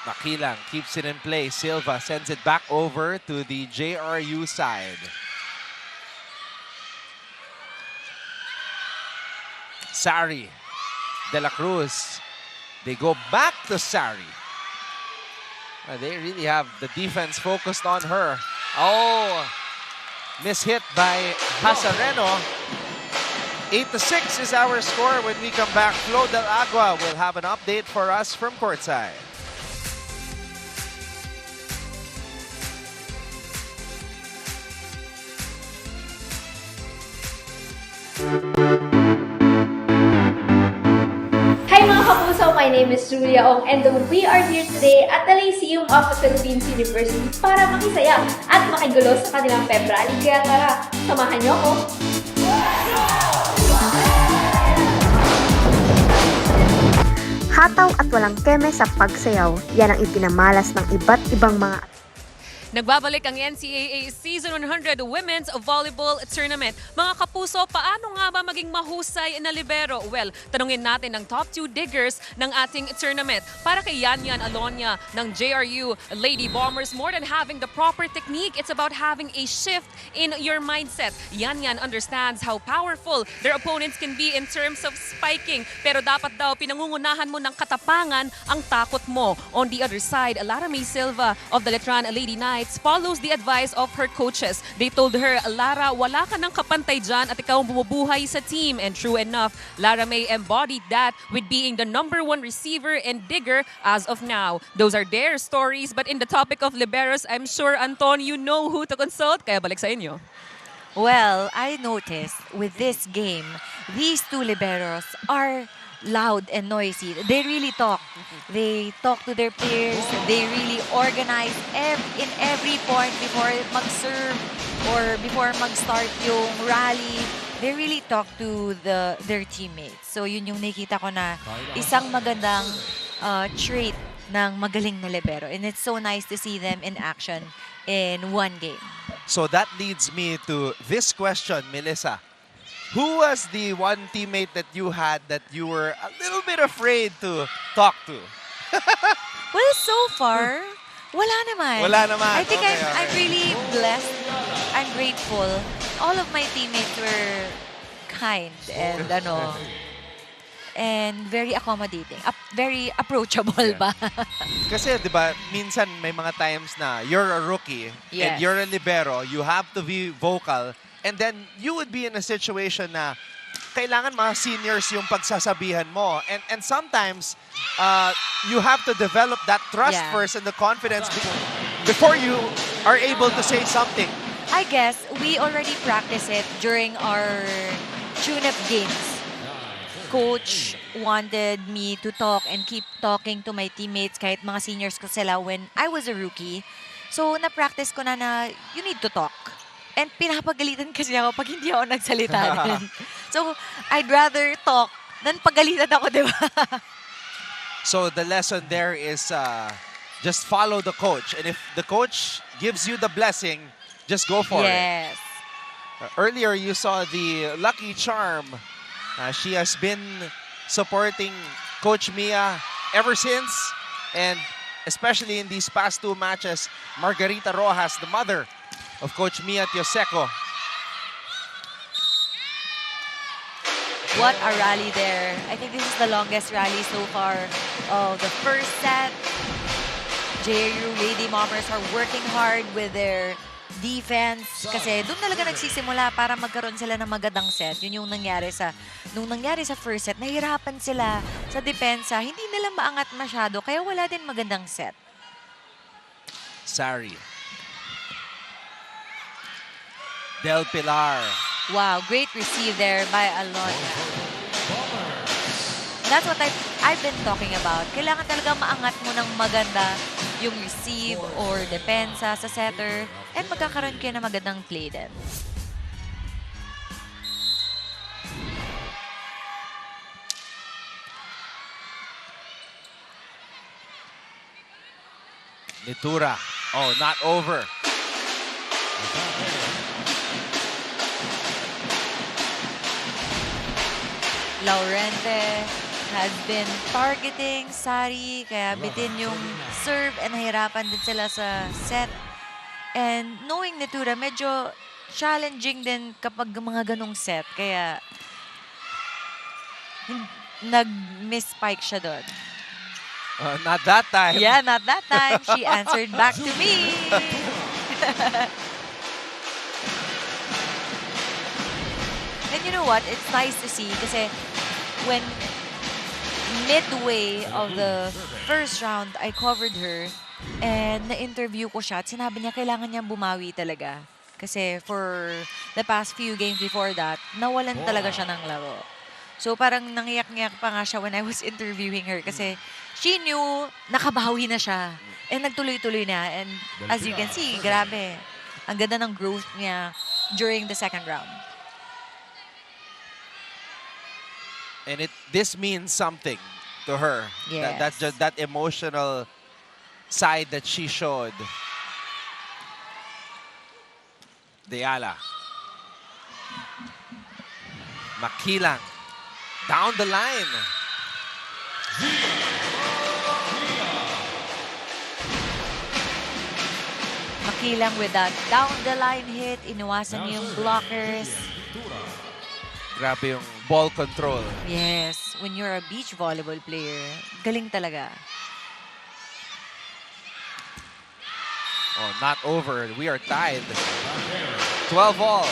Makilang keeps it in play. Silva sends it back over to the JRU side. Sari. De La Cruz. They go back to Sari. They really have the defense focused on her. Oh, mishit by Hasareno. 8-6 is our score. When we come back, Flo Del Agua will have an update for us from courtside. Hi mga kapuso, my name is Julia Ong and we are here today at the Lyceum of the Philippines University para makisaya at makigulo sa kanilang Feb Rally. Kaya tara, samahan niyo ako! Hataw at walang keme sa pagsayaw, yan ang ipinamalas ng iba't ibang mga Nagbabalik ang NCAA Season 100 Women's Volleyball Tournament. Mga kapuso, paano nga ba maging mahusay na libero? Well, tanungin natin ang top 2 diggers ng ating tournament. Para kay Yanyan Alonia ng JRU Lady Bombers, more than having the proper technique, it's about having a shift in your mindset. Yanyan understands how powerful their opponents can be in terms of spiking. Pero dapat daw pinangungunahan mo ng katapangan ang takot mo. On the other side, Lara May Silva of the Letran Lady Knights follows the advice of her coaches. They told her, Lara, wala ka ng kapantay dyan at ikaw ang bumubuhay sa team. And true enough, Lara May embodied that with being the #1 receiver and digger as of now. Those are their stories, but in the topic of liberos, I'm sure, Anton, you know who to consult. Kaya balik sa inyo. Well, I noticed with this game, these two liberos are loud and noisy. They really talk. They talk to their peers. They really organize in every point before mag-serve or before mag-start yung rally. They really talk to their teammates. So yun yung nakita ko na isang magandang trait ng magaling na libero. And it's so nice to see them in action in one game. So that leads me to this question, Melissa. Who was the one teammate that you had that you were a little bit afraid to talk to? Well, so far, wala naman. Wala naman. I think Okay, I'm really blessed. I'm grateful. All of my teammates were kind and and very accommodating. Very approachable ba? Kasi 'di ba, minsan may mga times na you're a rookie and Yes. you're a libero, you have to be vocal. And then you would be in a situation na kailangan mga seniors yung pagsasabihan mo. And sometimes you have to develop that trust first and the confidence before you are able to say something. I guess we already practice it during our tune-up games. Coach wanted me to talk and keep talking to my teammates kahit mga seniors ko sila when I was a rookie. So na-practice ko na you need to talk. And pinapagalitan kasi ako pag hindi ako nagsalita din. So, I'd rather talk than pagalitan ako, di ba? So, the lesson there is just follow the coach. And if the coach gives you the blessing, just go for it. Yes. Earlier, you saw the Lucky Charm. She has been supporting Coach Mia ever since. And especially in these past 2 matches, Margarita Rojas, the mother of Coach Mia Tioseco, What a rally there. I think this is the longest rally so far of the first set. JRU Lady Mommers are working hard with their defense kasi doon talaga nagsisimula para magkaroon sila ng magandang set. Yun yung nangyari sa first set. Nahirapan sila sa depensa. Hindi nila maangat masyado kaya wala din magandang set. Sari. Del Pilar. Wow, great receive there by Alona. That's what I've been talking about. Kailangan talaga maangat mo ng maganda yung receive or depensa sa setter and magkakaroon kayo ng magandang play din. Nitura. Oh, not over. Laurente has been targeting Sari, kaya bitin yung serve and nahirapan din sila sa set. And knowing Nitura, medyo challenging din kapag mga ganong set. Kaya nag-miss-spike siya doon. Not that time. Yeah, not that time. She answered back to me. And you know what? It's nice to see kasi when midway of the first round, I covered her and na-interview ko siya at sinabi niya kailangan niyang bumawi talaga. Kasi for the past few games before that, nawalan talaga siya ng laro. So parang nangiyak-ngiyak pa nga siya when I was interviewing her kasi she knew nakabawi na siya. And nagtuloy-tuloy na. And as you can see, grabe. Ang ganda ng growth niya during the second round. And this means something to her. Yes. That emotional side that she showed. Deala. Makilang. Down the line. Makilang with that down the line hit. Iniwasan niya yung blockers. Grabe yung ball control. Yes, when you're a beach volleyball player, galing talaga. Oh, not over. We are tied. 12 all.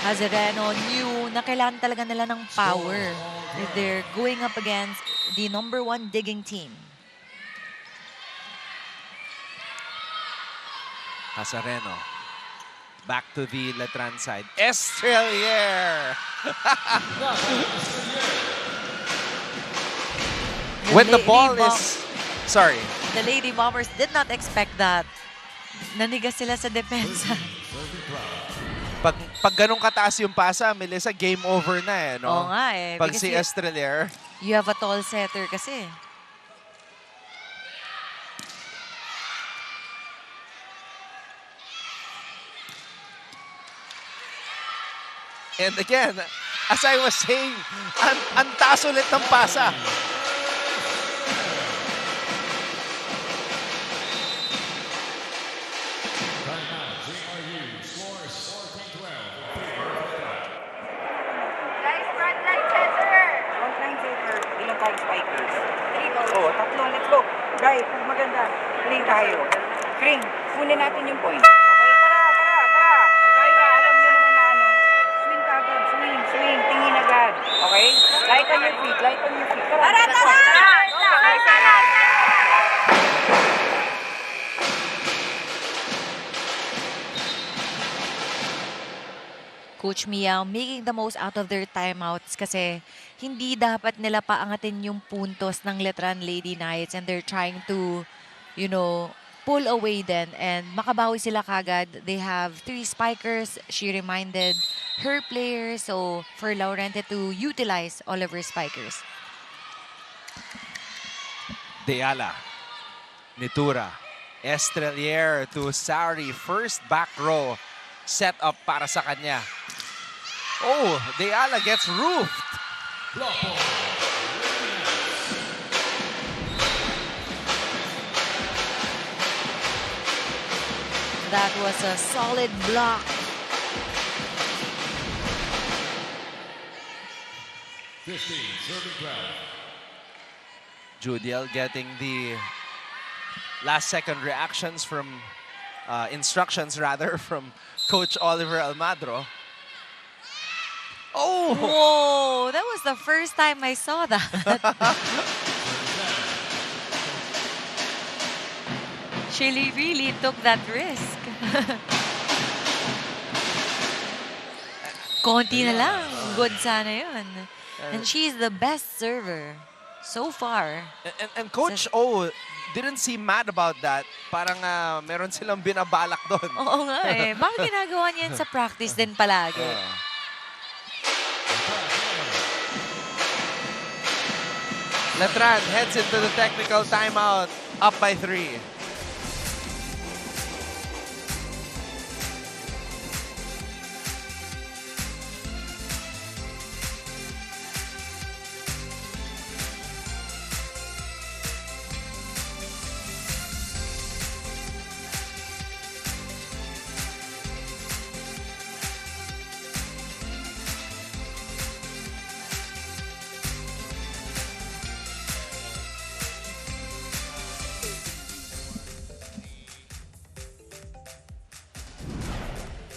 Hazareno knew na kailangan talaga nila ng power if they're going up against the #1 digging team. Hazareno. Back to the Letran side. Estrelier! When the ball is... Sorry. The Lady Bombers did not expect that. Nanigas sila sa depensa. Pag ganun kataas yung pasa, Melissa, game over na eh, no? Oo nga eh. Pag si Estrelier. You have a tall setter kasi. And again, as I was saying, ang taas ulit ng pasa. Guys, maganda. Clean tayo. Clean. Kunin natin yung point. Okay? Tara. Kaya, alam nyo naman na ano. Swing ka agad. Swing. Tingin agad. Okay? Light on your feet. Tara! Coach Mia making the most out of their timeouts kasi hindi dapat nila paangatin yung puntos ng Letran Lady Knights and they're trying to, you know, pull away then and makabawi sila kagad. They have 3 spikers. She reminded her players so for Laurente to utilize all of her spikers. Deala. Nitura. Estrelier to Sari. First back row set up para sa kanya. Oh, Deala gets roofed. That was a solid block. serving crowd. Judiel getting the last-second reactions from, instructions rather, from Coach Oliver Almadro. Oh! Whoa, that was the first time I saw that. She really took that risk. Konti na lang. Good sana yun. And she's the best server so far. And Coach O didn't seem mad about that. Parang meron silang binabalak doon. Oo nga eh. Bakit ginagawa niya yan sa practice din palagi? Letran heads into the technical timeout, up by 3.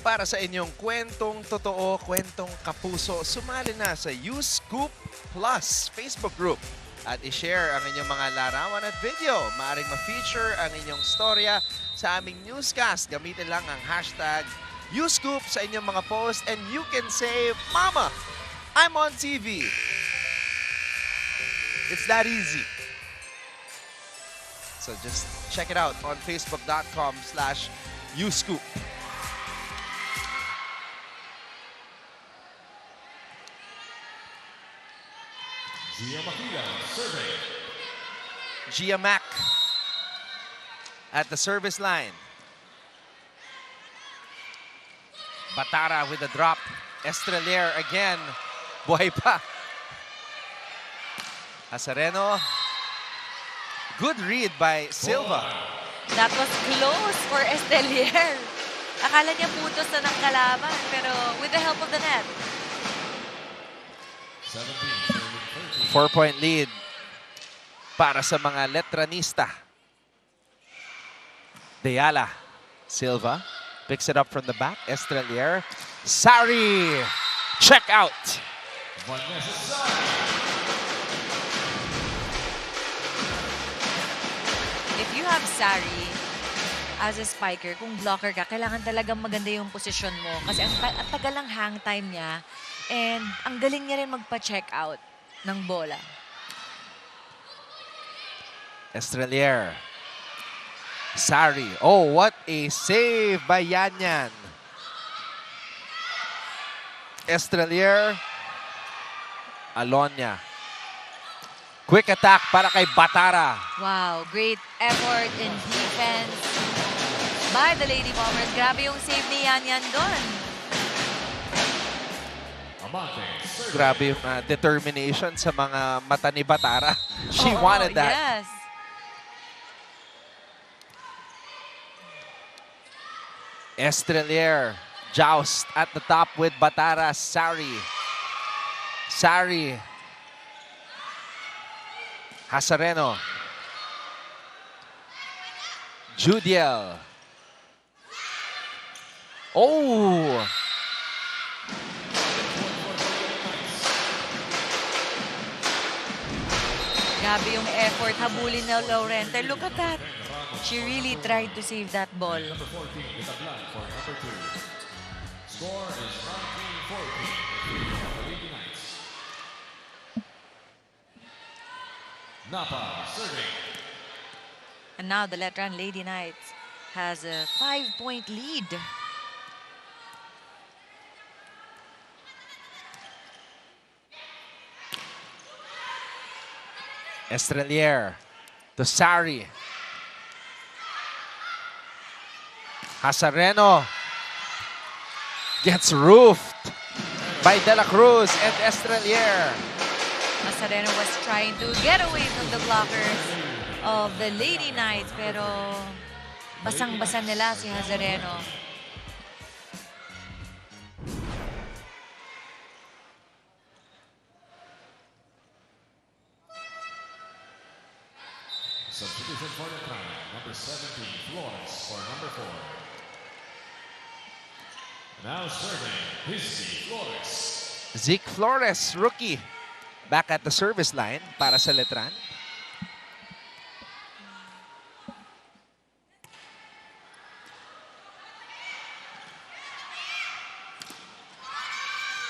Para sa inyong kwentong totoo, kwentong kapuso, sumali na sa U-Scoop Plus Facebook group at i-share ang inyong mga larawan at video. Maaaring ma-feature ang inyong storya sa aming newscast. Gamitin lang ang hashtag U-Scoop sa inyong mga post and you can say, Mama, I'm on TV. It's that easy. So just check it out on facebook.com/U-Scoop. Gia Mac at the service line. Batara with a drop. Estrelier again. Buhay pa. Azareno. Good read by Silva. That was close for Estrelier. Akala niya putos na ng kalaban, pero with the help of the net. 4-point lead para sa mga Letranista. Deyala. Silva picks it up from the back. Estrelier. Sari. Check out. If you have Sari as a spiker, kung blocker ka, kailangan talagang maganda yung posisyon mo. Kasi ang tagal ng hang time niya and ang galing niya rin magpa-check out ng bola. Estrelier. Sari. Oh, what a save by Yanyan. Estrelier. Alonia. Quick attack para kay Batara. Wow, great effort in defense by the Lady Bombers. Grabe yung save ni Yanyan doon. Grabe yung determination sa mga mata ni Batara. She wanted that. Yes. Estrelier. Joust at the top with Batara. Sari. Sari. Azareno. Judiel. Oh! Grabe yung effort. Habulin na Laurente. Look at that. She really tried to save that ball. Score is 19-14. Napa serving. And now the Letran Lady Knights has a 5-point lead. Estrelier to Sari. Azareno gets roofed by De La Cruz and Estrelier. Azareno was trying to get away from the blockers of the Lady Knights, pero basang-basa nila si Azareno. Substitution for Letran, number 17, Flores for number 4. Now serving, Zeke Flores. Zeke Flores, rookie. Back at the service line para sa Letran.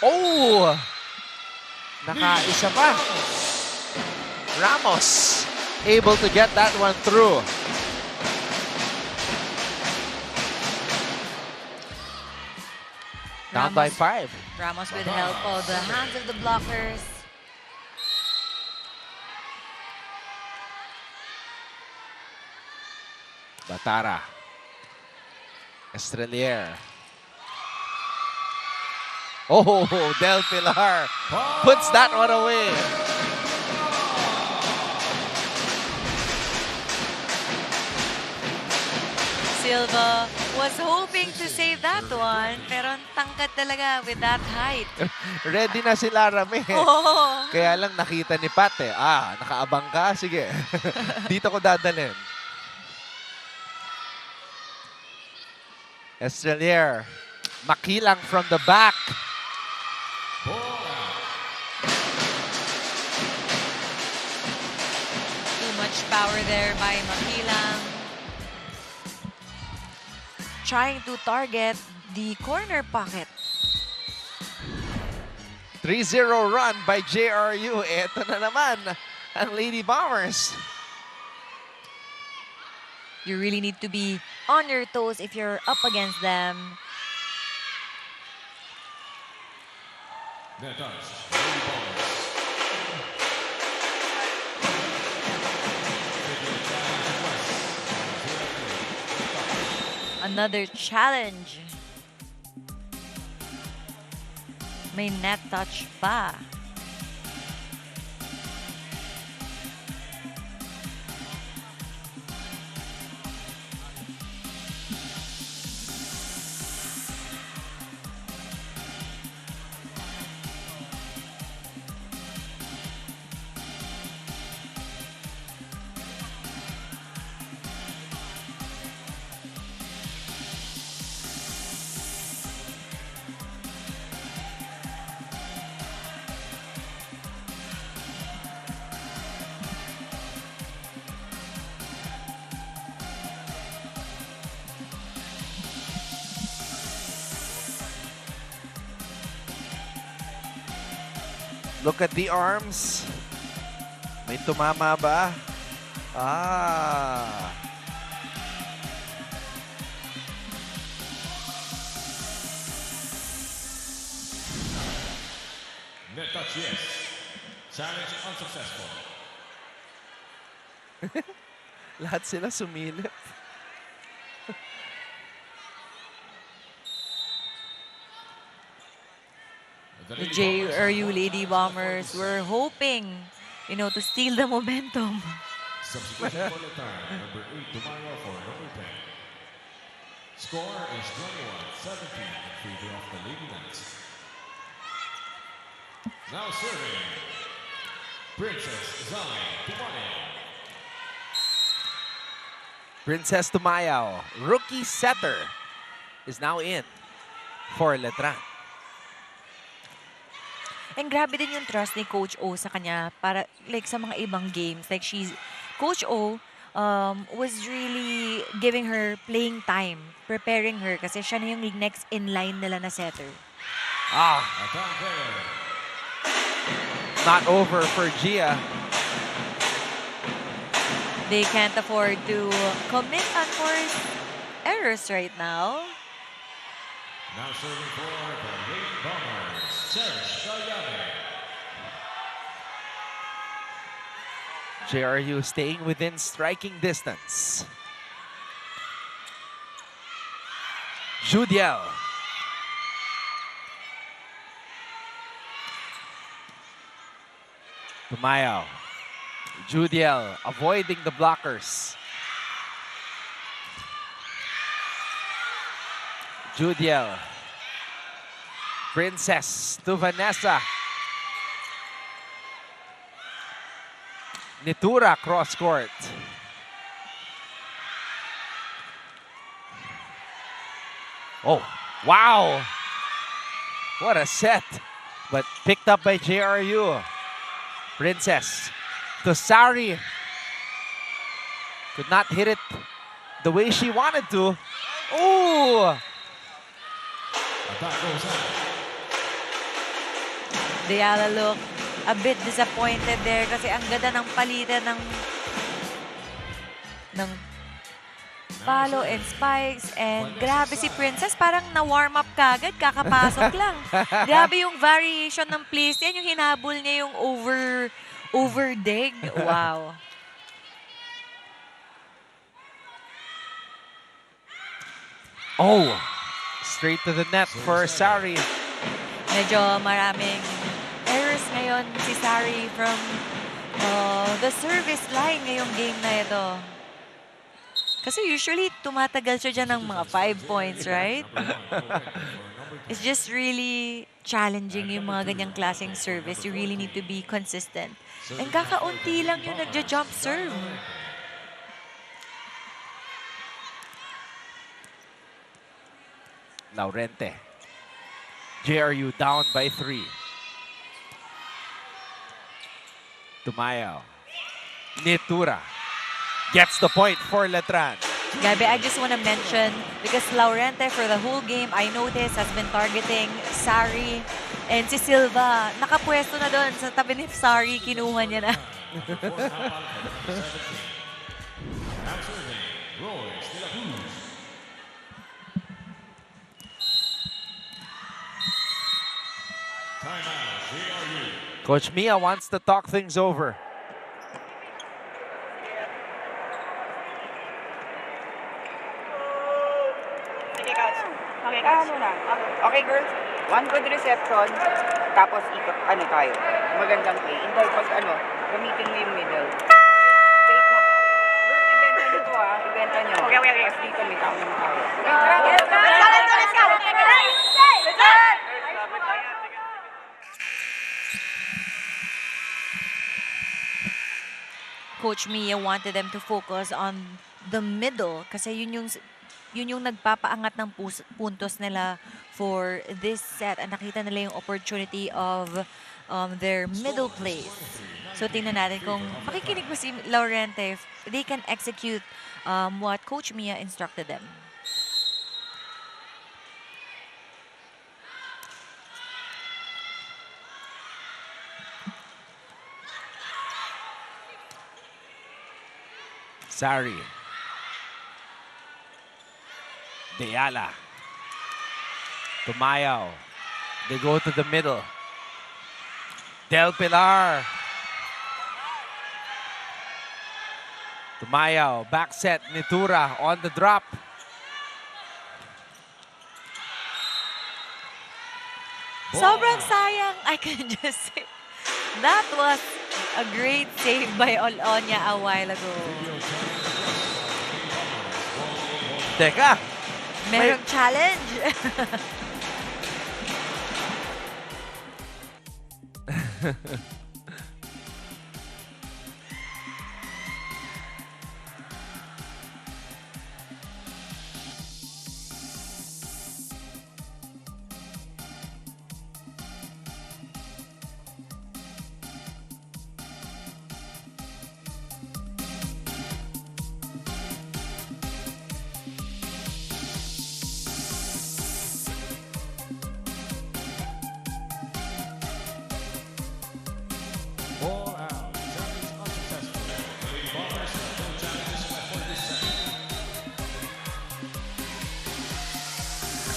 Oh! Nakaisa pa. Ramos able to get that one through. Down by 5. Ramos with the help of the hands of the blockers. Batara. Estrelier. Oh, Del Pilar puts that one away. Silva was hoping to save that one, pero ang tangkad talaga with that height. Ready na si Larame. Oh. Kaya lang nakita ni Pate. Nakaabang ka? Sige. Dito ko dadalhin. Estrelier. Makilang from the back. Too much power there by Makilang. Trying to target the corner pocket. 3-0 run by JRU. Ito na naman ang Lady Bombers. You really need to be on your toes if you're up against them. Another challenge. May net touch pa. Look at the arms. May tumama ba? Net touch, yes. Challenge unsuccessful. Lahat sila sumilip. The JRU Lady Bombers were hoping, to steal the momentum. Substitution for Letran, number 8, Tumayo for number 10. Score is 21-17 in favor of the Lady Knights. Now serving, Princess Zai Tumayo. Princess Tumayo, rookie setter, is now in for Letran. And grabe din yung trust ni Coach O sa kanya para sa mga ibang games. Coach O was really giving her playing time, preparing her kasi siya na yung next in line nila na setter. Not over for Gia. They can't afford to commit unforced errors right now. Now serving for the Lady Bombers, CSJL. JRU staying within striking distance. Judiel. Tumayo. Judiel avoiding the blockers. Judiel. Princess to Vanessa. Nitura cross court. Oh, wow. What a set. But picked up by JRU. Princess to Sari. Could not hit it the way she wanted to. Oh! Diala look a bit disappointed there kasi ang ganda ng palitan ng follow and spikes. And grabe si Princess, parang na-warm up kagad, kakapasok lang. Grabe yung variation ng plays yan, yung hinabol niya yung over-dig. Wow. Oh, straight to the net for Sari. Medyo maraming errors ngayon si Sari from the service line ngayong game na ito. Kasi usually, tumatagal siya dyan ng mga 5 points, right? It's just really challenging yung mga ganyang klaseng service. You really need to be consistent. And kakaunti lang yung nagja-jump serve. Laurente. JRU down by 3. Tumayaw. Nitura gets the point for Letran. Gabi, I just want to mention, because Laurente for the whole game, I noticed, has been targeting Sari and si Silva. Nakapwesto na doon sa tabi ni Sari, kinuha niya na. Coach Mia wants to talk things over. Okay, girls. One good reception. Tapos ikot, tayo. Magandang play. Hindi, pag gamitin mo yung middle. Wait mo. Girls, ibenta nyo to Ibenta nyo. Okay. Tapos dito may tao ng tao. Let's go! Coach Mia wanted them to focus on the middle kasi yun yung nagpapaangat ng puntos nila for this set. And nakita nila yung opportunity of their middle plays. So tingnan natin kung makikinig mo si Laurente, if they can execute what Coach Mia instructed them. Sari. Diala. Tumayaw. They go to the middle. Del Pilar. Tumayaw. Back set. Nitura on the drop. Sobrang sayang, I can just say. That was a great save by Olonia a while ago. Teka. Merong challenge.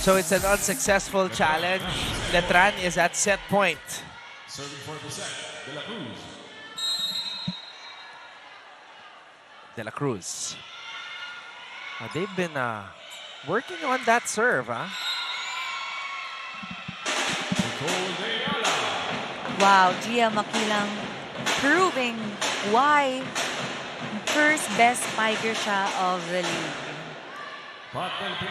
So it's an unsuccessful challenge. Letran is at set point. Serving for the set, De La Cruz. De La Cruz. They've been working on that serve, huh? Wow, Gia Makilang proving why first best spiker siya of the league.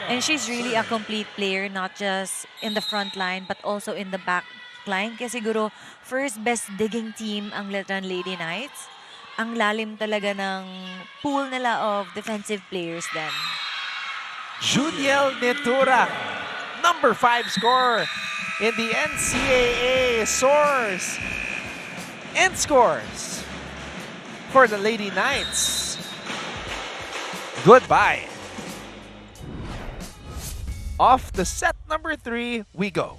And she's really a complete player, not just in the front line, but also in the back line. Kasi siguro, first best digging team ang Letran Lady Knights. Ang lalim talaga ng pool nila of defensive players then. Judiel Nitura number 5 scorer in the NCAA soars and scores for the Lady Knights. Goodbye. Off to set number 3 we go.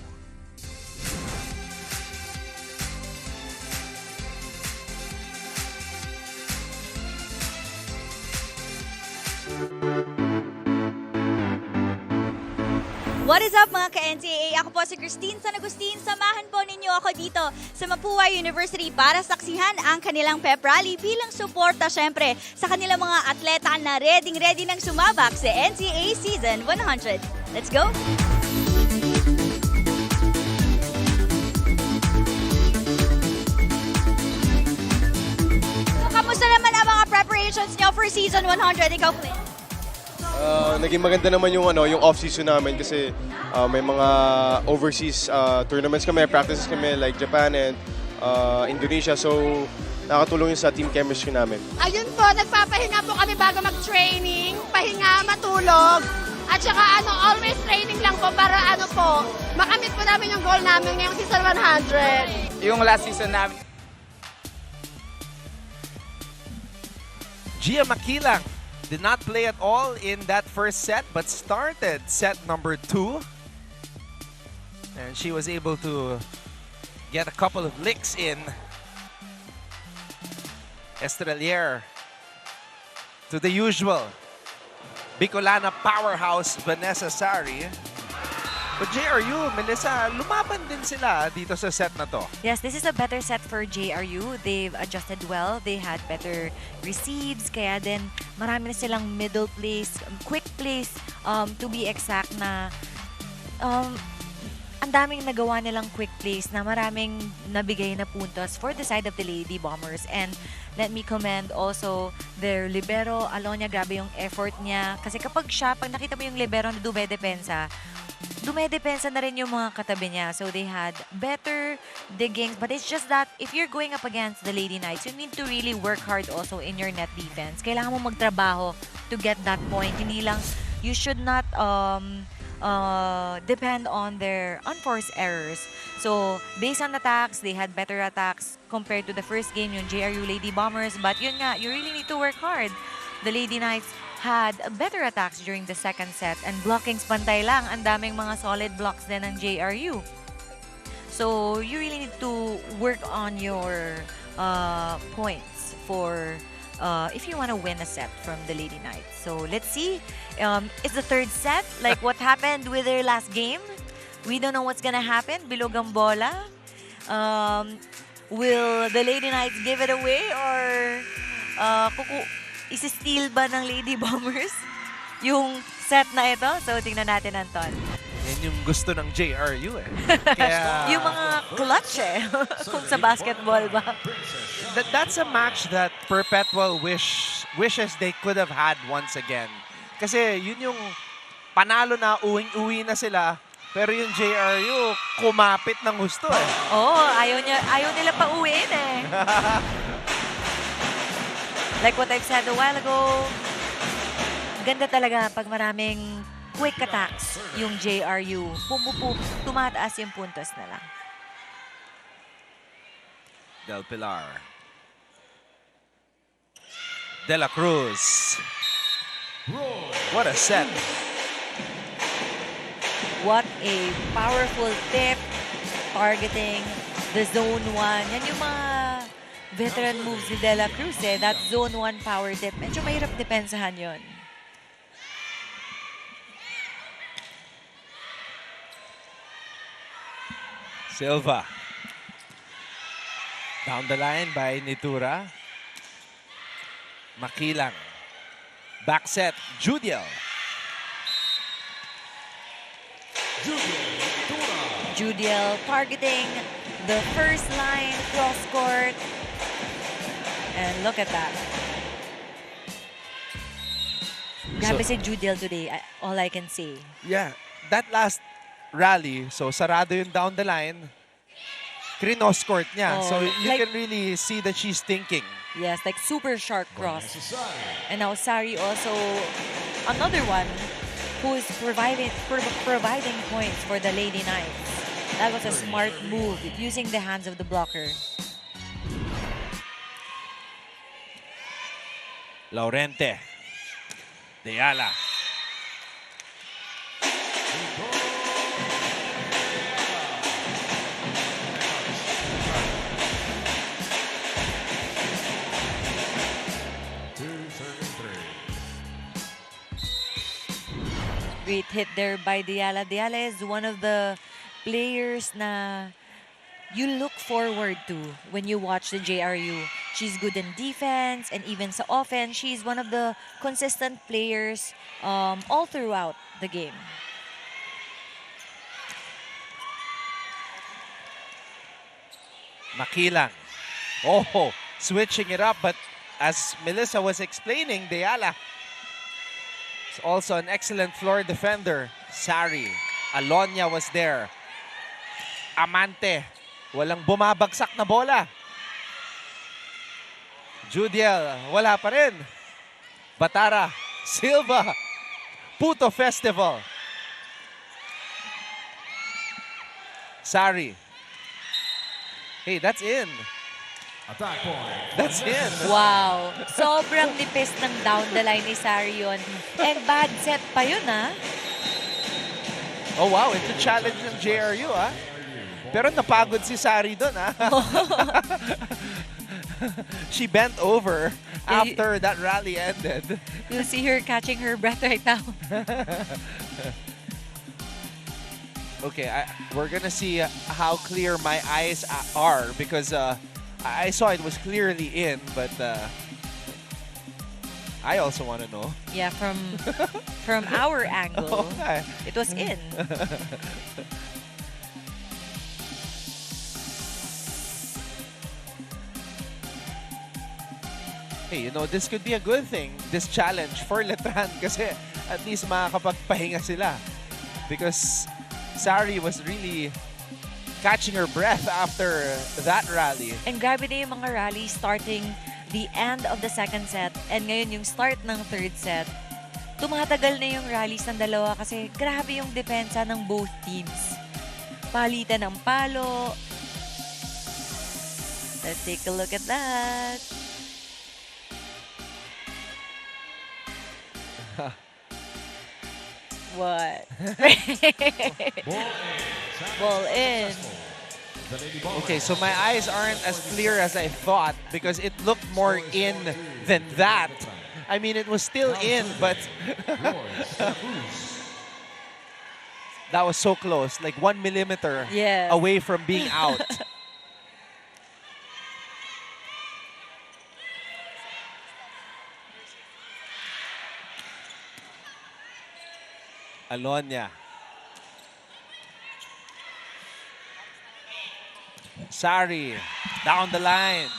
What is up mga ka-NCAA? Ako po si Christine San Agustin. Samahan po ninyo ako dito sa Mapua University para saksihan ang kanilang pep rally bilang suporta syempre sa kanilang mga atleta na ready nang sumabak sa NCAA Season 100. Let's go! So, kamusta naman ang mga preparations nyo for Season 100? Ikaw, Clint? Naging maganda naman yung off-season namin kasi may mga overseas tournaments kami, practices kami like Japan and Indonesia. So nakatulong yun sa team chemistry namin. Ayun po, nagpapahinga po kami bago mag-training, pahinga, matulog. At saka always training lang po para makamit po namin yung goal namin ngayong season 100. Yung last season namin. Gia Makilang did not play at all in that first set, but started set number 2. And she was able to get a couple of licks in. Estrelier to the usual Bicolana powerhouse Vanessa Sari. But JRU, Melissa, lumaban din sila dito sa set na to. Yes, this is a better set for JRU. They've adjusted well. They had better receives. Kaya din, marami na silang middle place, quick place, to be exact na ang daming nagawa nilang quick place na maraming nabigay na puntos for the side of the Lady Bombers. And let me commend also their libero. Alonia, grabe yung effort niya. Kasi pag nakita mo yung libero na dumedepensa na rin yung mga katabi niya. So they had better diggings. But it's just that if you're going up against the Lady Knights, you need to really work hard also in your net defense. Kailangan mo magtrabaho to get that point. Hindi lang, you should not depend on their unforced errors. So, based on attacks, they had better attacks compared to the first game, yung JRU Lady Bombers. But yun nga, you really need to work hard. The Lady Knights had better attacks during the second set. And blockings pantay lang. Ang daming mga solid blocks din ng JRU. So, you really need to work on your points for if you want to win a set from the Lady Knights. So, let's see. It's the third set. Like what happened with their last game. We don't know what's gonna happen. Bilog ang bola. Will the Lady Knights give it away or isi-steal ba ng Lady Bombers yung set na ito? So, tingnan natin, Anton. Yan yung gusto ng JRU eh. Kaya, yung mga clutch eh. Kung sa basketball ba. That's a match that Perpetual wishes they could have had once again. Kasi yun yung panalo na uwing-uwi na sila. Pero yung JRU, kumapit ng gusto eh. Oo, ayaw nila pa uwiin eh. Like what I've said a while ago, ganda talaga pag maraming quick attacks yung JRU. Tumataas yung puntos na lang. Del Pilar. De La Cruz. What a set. What a powerful tip targeting the zone 1. Yan yung mga veteran moves ni De La Cruz eh. That zone 1 power tip. Medyo mahirap depensahan yun. Silva. Down the line by Nitura. Makilang. Back set, Judiel. Judiel targeting the first line cross court. And look at that. Grabe si Judiel today, all I can say. Yeah, that last rally, so sarado yung down the line. Krinos court niya. Oh, So you like, can really see that she's thinking. Yes, like super sharp cross. And now Sari also, another one. who's providing points for the Lady Knights. That was a smart move using the hands of the blocker. Laurente. De Ayala. Great hit there by De Ayala. De Ayala is one of the players na you look forward to when you watch the JRU. She's good in defense and even sa offense. She's one of the consistent players all throughout the game. Makilang. Oh, switching it up, but as Melissa was explaining, De Ayala is also an excellent floor defender. Sari. Alonia was there. Amante. Walang bumabagsak na bola. Judiel, wala pa rin. Batara. Silva. Puto Festival. Sari. Hey, that's in. Attack point. That's in. Wow. Sobrang nipis ng down the line ni Sari yun. And bad set pa yun, ha? Oh, wow. It's a challenge ng JRU, ha? Pero napagod si Sari doon, ha? She bent over after that rally ended. You'll see her catching her breath right now. Okay, we're gonna see how clear my eyes are because I saw it was clearly in, but I also want to know. Yeah, from our angle, Okay. it was in. Hey, you know, this could be a good thing, this challenge for Letran kasi at least makakapagpahinga sila. Because Sari was really catching her breath after that rally. And grabe na yung mga rally starting the end of the second set and ngayon yung start ng third set. Tumatagal na yung rallies ng dalawa kasi grabe yung depensa ng both teams. Palitan ng palo. Let's take a look at that. What? Ball in. Okay, so my eyes aren't as clear as I thought because it looked more in than that. I mean, it was still in, but that was so close, like 1 millimeter Yes. away from being out. Alonia. Sari, down the line.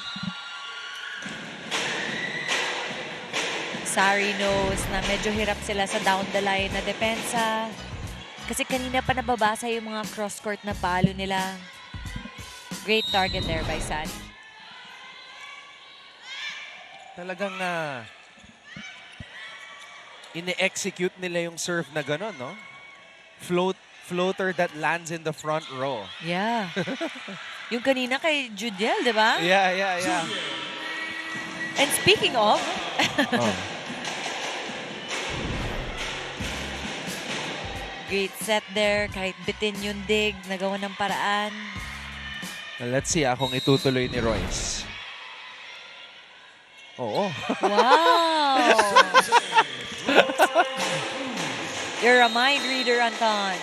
Sari knows na medyo hirap sila sa down the line na depensa. Kasi kanina pa nababasa yung mga cross-court na palo nila. Great target there by Sari. Talagang ine-execute nila yung serve na gano'n, no? Floater that lands in the front row. Yeah. Yung kanina kay Judiel, di ba? Yeah. And speaking of... Great set there. Kahit bitin yung dig, nagawa ng paraan. Well, let's see kung itutuloy ni Royce. Oo. Wow! You're a mind reader, Anton.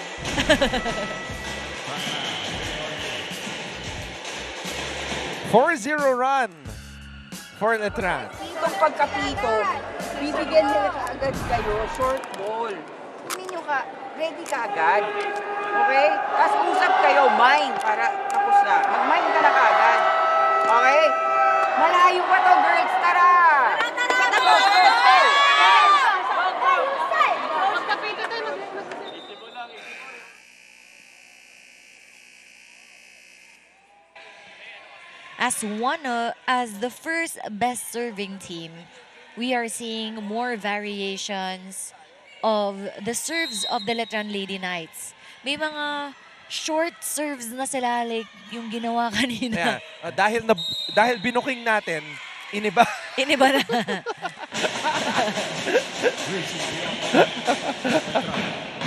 4-0 run for Letran. Itong pagkapito, bibigyan nila agad kayo, short ball. Hindi nyo ready ka agad. Okay? Tapos usap kayo, mind, para tapos na. Mag-mind ka na kaagad. Okay? Malayo pa to, girls. Tara! As the first best serving team, we are seeing more variations of the serves of the Letran Lady Knights. May mga short serves na sila like yung ginawa kanina. Yeah. Dahil binuking natin, iniba. Iniba na.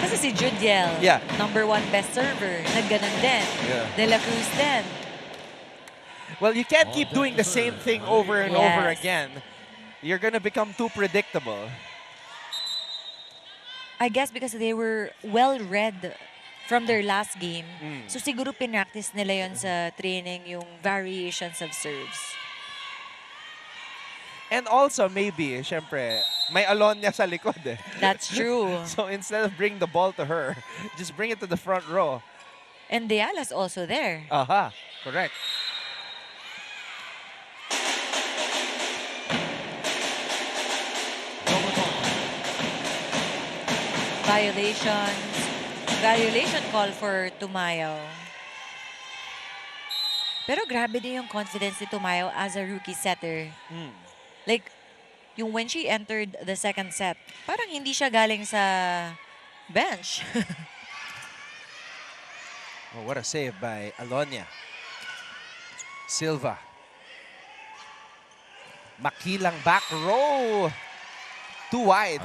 Kasi si Judiel, #1 best server, nagganon din. De La Cruz din. Well, you can't keep doing the same thing over and over again. You're gonna become too predictable. I guess because they were well-read from their last game. So siguro pinractice nila yon sa training, yung variations of serves. And also, maybe, syempre, may Alonia sa likod eh. That's true. So instead of bring the ball to her, just bring it to the front row. And Deala's also there. Aha, correct. Violation call for Tumayo. Pero grabe din yung confidence ni Tumayo as a rookie setter. Like, yung when she entered the second set, parang hindi siya galing sa bench. Oh, what a save by Alonia. Silva. Makilang back row. Too wide.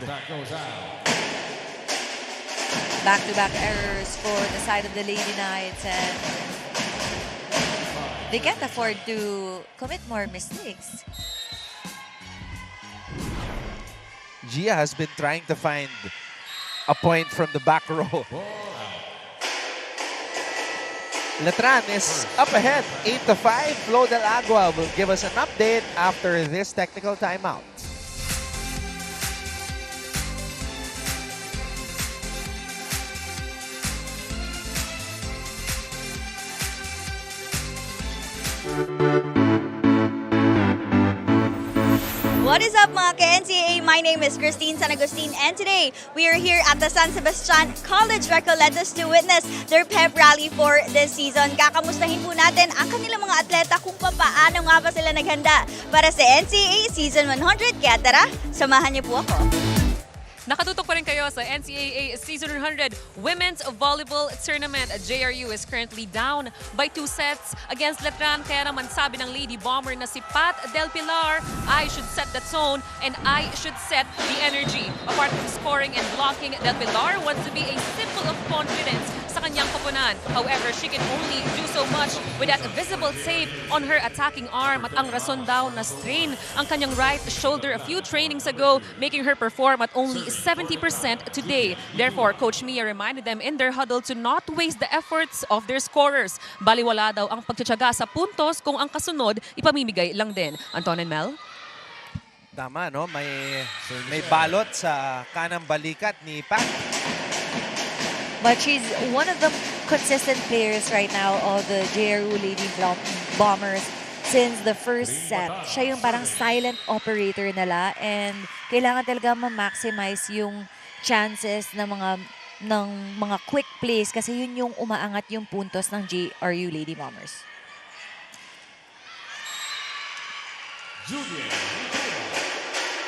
Back-to-back errors for the side of the Lady Knights, and they can't afford to commit more mistakes. Gia has been trying to find a point from the back row. Letran is up ahead, 8-5. Flo Del Agua will give us an update after this technical timeout. What is up mga ka-NCAA? My name is Christine San Agustin, and today we are here at the San Sebastian College Recoletos to witness their pep rally for this season. Kakamustahin po natin ang kanilang mga atleta kung paano nga ba sila naghanda para sa NCAA Season 100. Kaya tara, samahan niyo po ako. Nakatutok pa rin kayo sa NCAA Season 100 Women's Volleyball Tournament. JRU is currently down by 2 sets against Letran. Kaya naman sabi ng Lady Bomber na si Pat Del Pilar, I should set the tone and I should set the energy. Apart from scoring and blocking, Del Pilar wants to be a symbol of confidence sa kanyang koponan. However, she can only do so much with that visible save on her attacking arm. At ang rason daw na strain ang kanyang right shoulder a few trainings ago, making her perform at only 70% today. Therefore, Coach Mia reminded them in their huddle to not waste the efforts of their scorers. Baliwala daw ang pagtsatsaga sa puntos kung ang kasunod ipamimigay lang din. Anton and Mel? Tama, no? May balot sa kanang balikat ni Pat. But she's one of the consistent players right now of the JRU Lady Bombers since the first set. Siya yung parang silent operator nila, and kailangan talaga ma-maximize yung chances ng mga quick plays kasi yun yung umaangat yung puntos ng JRU Lady Bombers.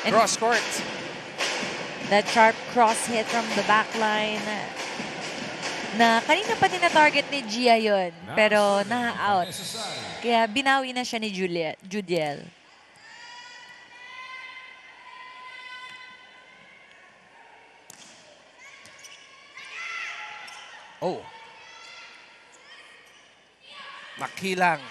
Cross court. That sharp cross hit from the back line na kanina pa din na-target ni Gia yun, pero na-out. Kaya binawi na siya ni Judiel. Oh. Makilang.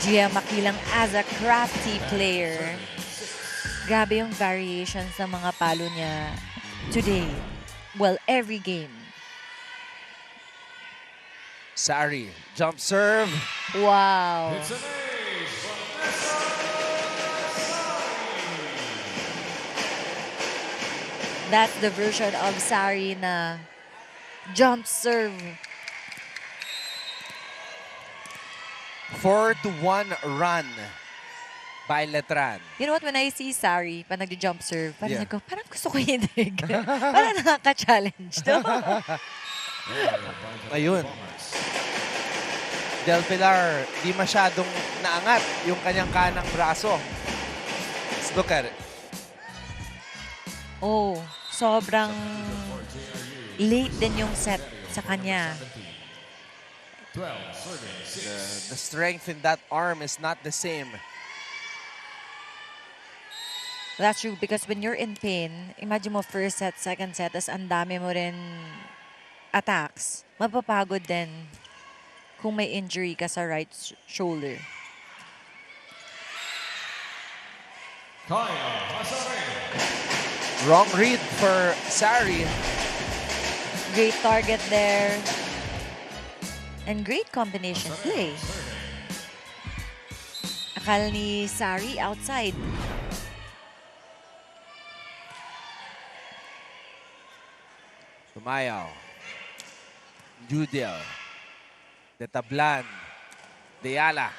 Gia Makilang as a crafty player. Grabe yung variations ng mga palo niya today. Well, every game. Sari, jump serve. Wow. That's the version of Sari na jump serve. 4-1 run by Letran. You know what, when I see Sari pa nag-jump serve, parang gusto ko yung dig. Parang nakaka-challenge. No? Ayun. Del Pilar, di masyadong naangat yung kanyang kanang braso. Let's look at it. Oh, sobrang late din yung set sa kanya. The strength in that arm is not the same. That's true because when you're in pain, imagine mo first set, second set, tas ang dami mo rin attacks. Mapapagod din kung may injury ka sa right shoulder. Wrong read for Sari. Great target there. And great combination play. Akala ni Sari outside. Tumayaw. Judel. Detablan. Deyala.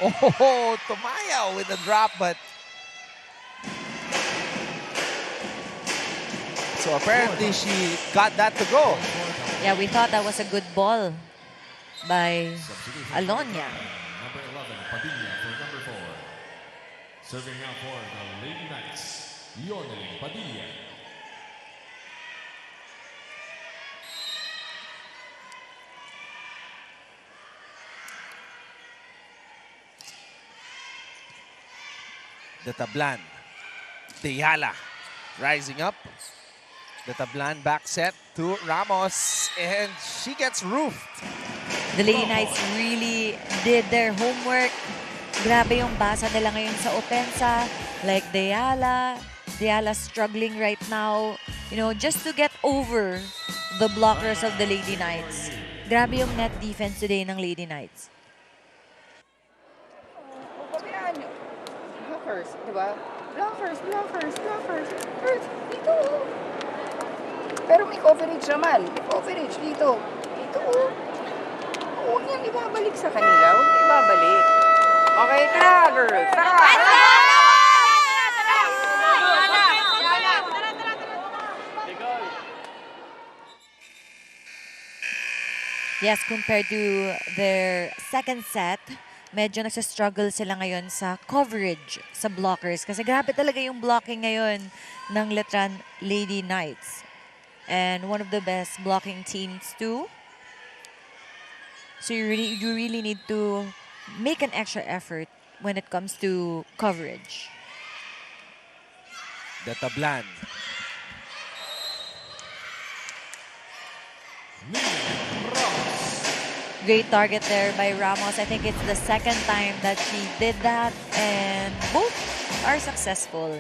Oh, Tumayaw with a drop, but so apparently she got that to go. Yeah, we thought that was a good ball by Alonia. Number 11, Padilla for number 4. Serving out for the Lady Knights, Yoneling Padilla. Detablan. Deyala rising up. Detablan back set to Ramos, and she gets roofed. The Lady Knights really did their homework. Grabe yung basa nila ngayon sa opensa. Like Deyala struggling right now, you know, just to get over the blockers of the Lady Knights. Grabe yung net defense today ng Lady Knights. Pabayaan nyo. Blockers, di ba? Blockers. Dito. Pero may coverage naman. May coverage dito. Huwag niyang ibabalik sa kanila. Huwag niyang ibabalik. Okay, tara, girls. Tara! Yes, compared to their second set, medyo nagsastruggle sila ngayon sa coverage sa blockers. Kasi grabe talaga yung blocking ngayon ng Letran Lady Knights. And one of the best blocking teams too. So you really need to make an extra effort when it comes to coverage. Detablan. Great target there by Ramos. I think it's the second time that she did that, and both are successful.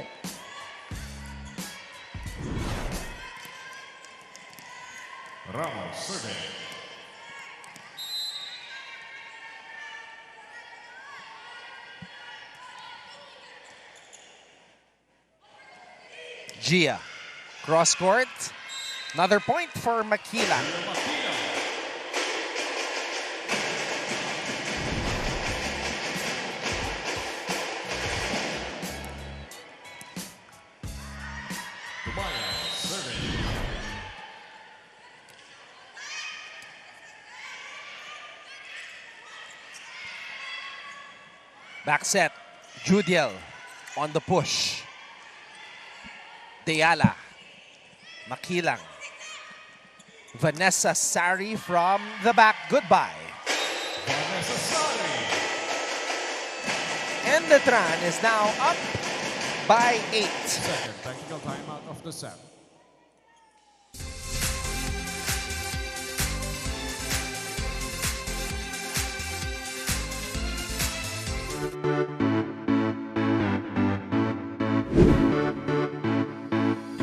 Ramos serving. Gia. Cross court. Another point for Makila. Back set. Judiel on the push. Deyala. Makilang. Vanessa Sari from the back. Goodbye. Vanessa Sari. And Letran is now up by 8. Second technical timeout of the set.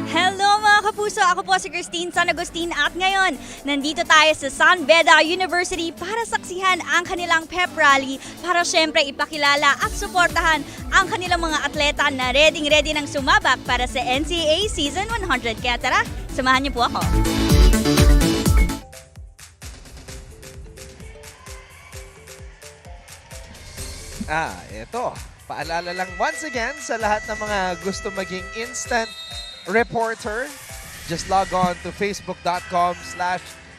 Hello mga kapuso! Ako po si Christine San Agustin at ngayon, nandito tayo sa San Beda University para saksihan ang kanilang pep rally para syempre ipakilala at suportahan ang kanilang mga atleta na ready nang sumabak para sa NCAA Season 100. Kaya tara, samahan niyo po ako. Ito. Paalala lang once again sa lahat ng mga gusto maging instant reporter. Just log on to facebook.com/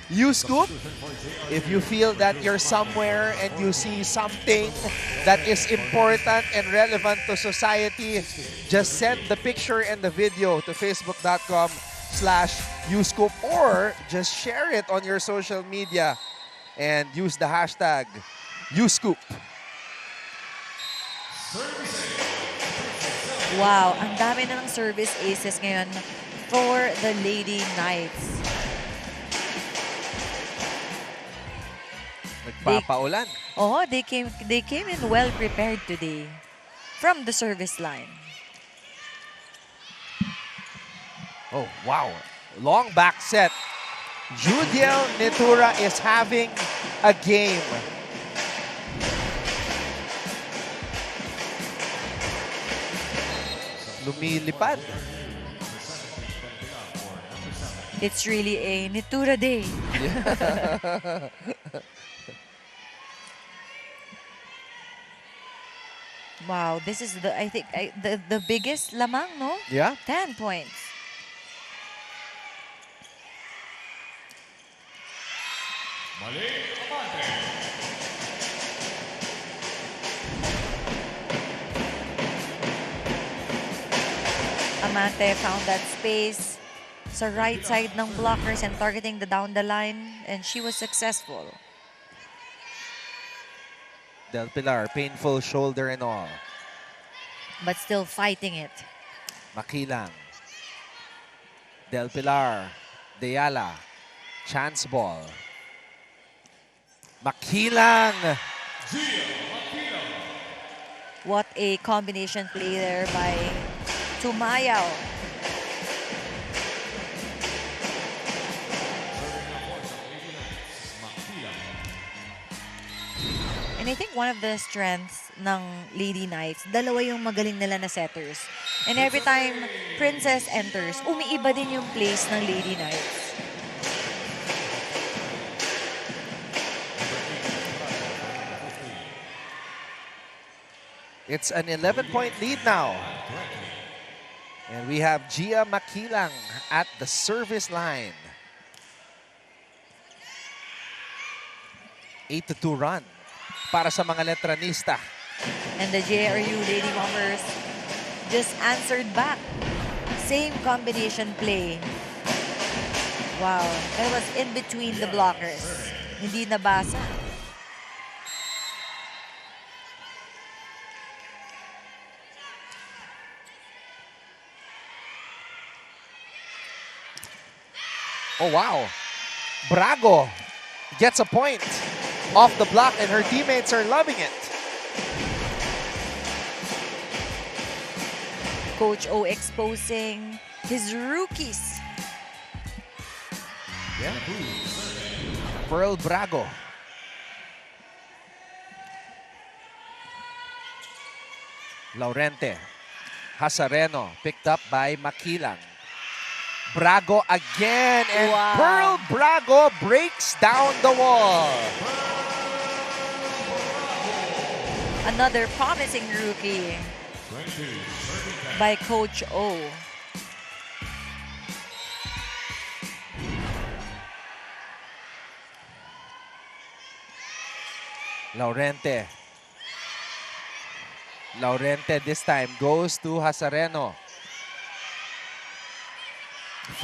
You Scoop, if you feel that you're somewhere and you see something that is important and relevant to society, just send the picture and the video to facebook.com/YouScoop or just share it on your social media and use the hashtag YouScoop. Wow, ang dami na ng service aces ngayon for the Lady Knights. Nagpapaulan. They came in well prepared today from the service line. Oh, wow. Long back set. Judiel Nitura is having a game. Lumilipad. It's really a Nitura day. Wow, this is I think the biggest lamang, no? Yeah. 10 points. Amante found that space sa right side ng blockers and targeting the down the line, and she was successful. Del Pilar, painful shoulder and all. But still fighting it. Makilang. Del Pilar. Deyala. Chance ball. Makilang. What a combination play there by Tumayaw. And I think one of the strengths ng Lady Knights, dalawa yung magaling nila na setters. And every time Princess enters, umiiba din yung place ng Lady Knights. It's an 11-point lead now. And we have Gia Makilang at the service line. 8-2 run para sa mga Letranista. And the JRU Lady Bombers just answered back. Same combination play. Wow, that was in between the blockers. Hindi nabasa. Oh, wow. Brago gets a point off the block and her teammates are loving it. Coach O exposing his rookies. Yeah. Pearl Brago. Laurente. Hasareno picked up by Makilang. Brago again, and wow. Pearl Brago breaks down the wall. Another promising rookie by Coach O. Laurente. Laurente this time goes to Hasareno.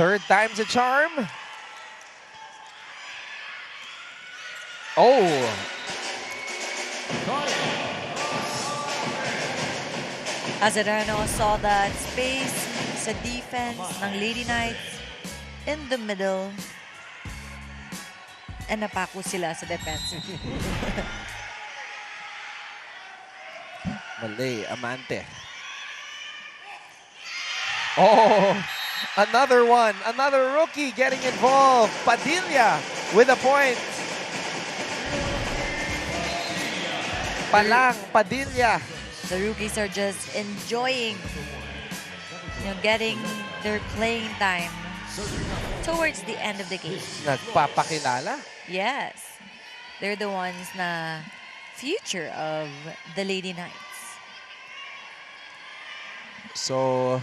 Third time's a charm. Oh. Hasareno saw that space sa defense ng Lady Knights in the middle. And napako sila sa defense. Malay, Amante. Oh, another one. Another rookie getting involved. Padilla with a point. Palang, Padilla. The rookies are just enjoying, getting their playing time towards the end of the game. Nagpapakilala. Yes. They're the ones na future of the Lady Knights. So,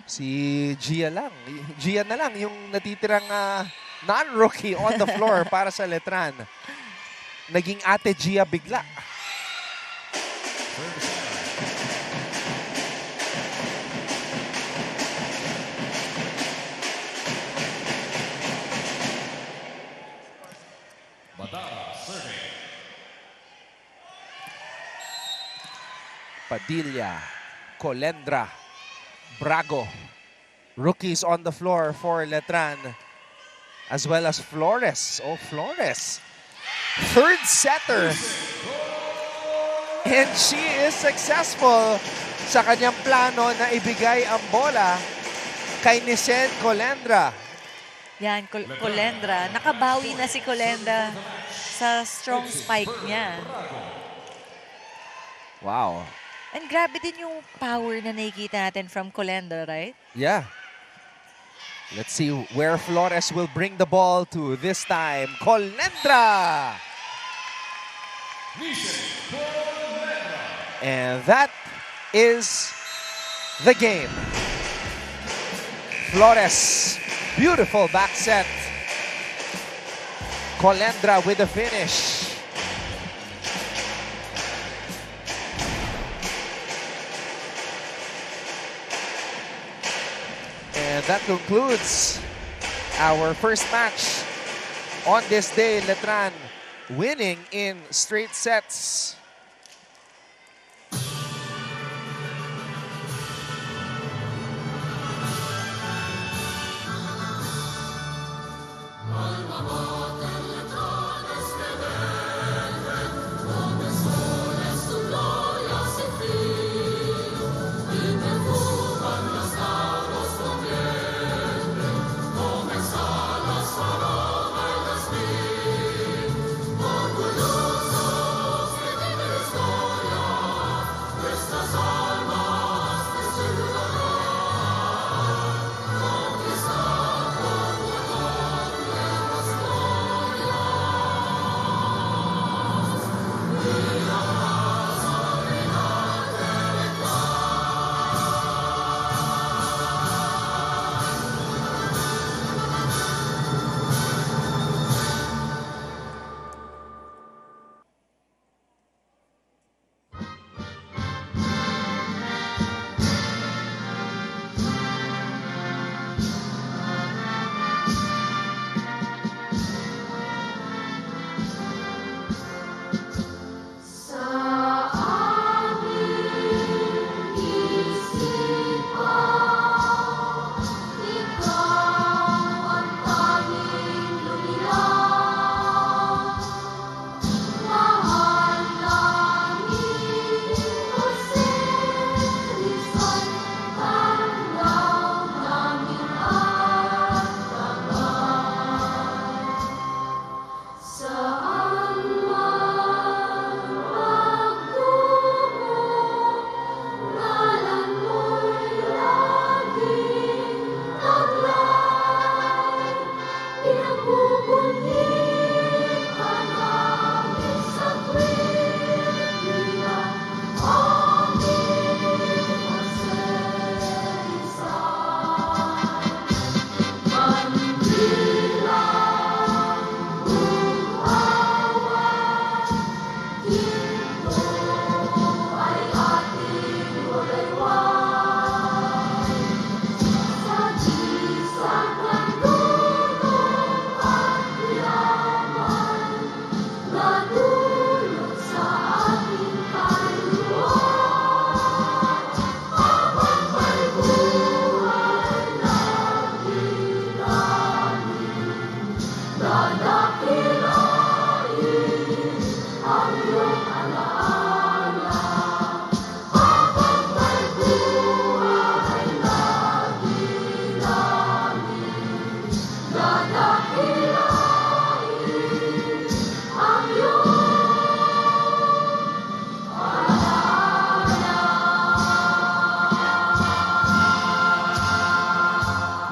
si Gia lang. Gia na lang yung natitirang non-rookie on the floor para sa Letran. Naging Ate Gia bigla. Padilla, Colendra, Brago. Rookies on the floor for Letran. As well as Flores. Oh, Flores. Third setter. And she is successful sa kanyang plano na ibigay ang bola kay Nisen Colendra. Yan, Colendra. Nakabawi na si Colendra sa strong spike niya. Wow. And grabe din yung power na nakikita natin from Colendra, right? Yeah. Let's see where Flores will bring the ball to this time. Colendra! And that is the game. Flores, beautiful back set. Colendra with the finish. And that concludes our first match on this day. Letran winning in straight sets.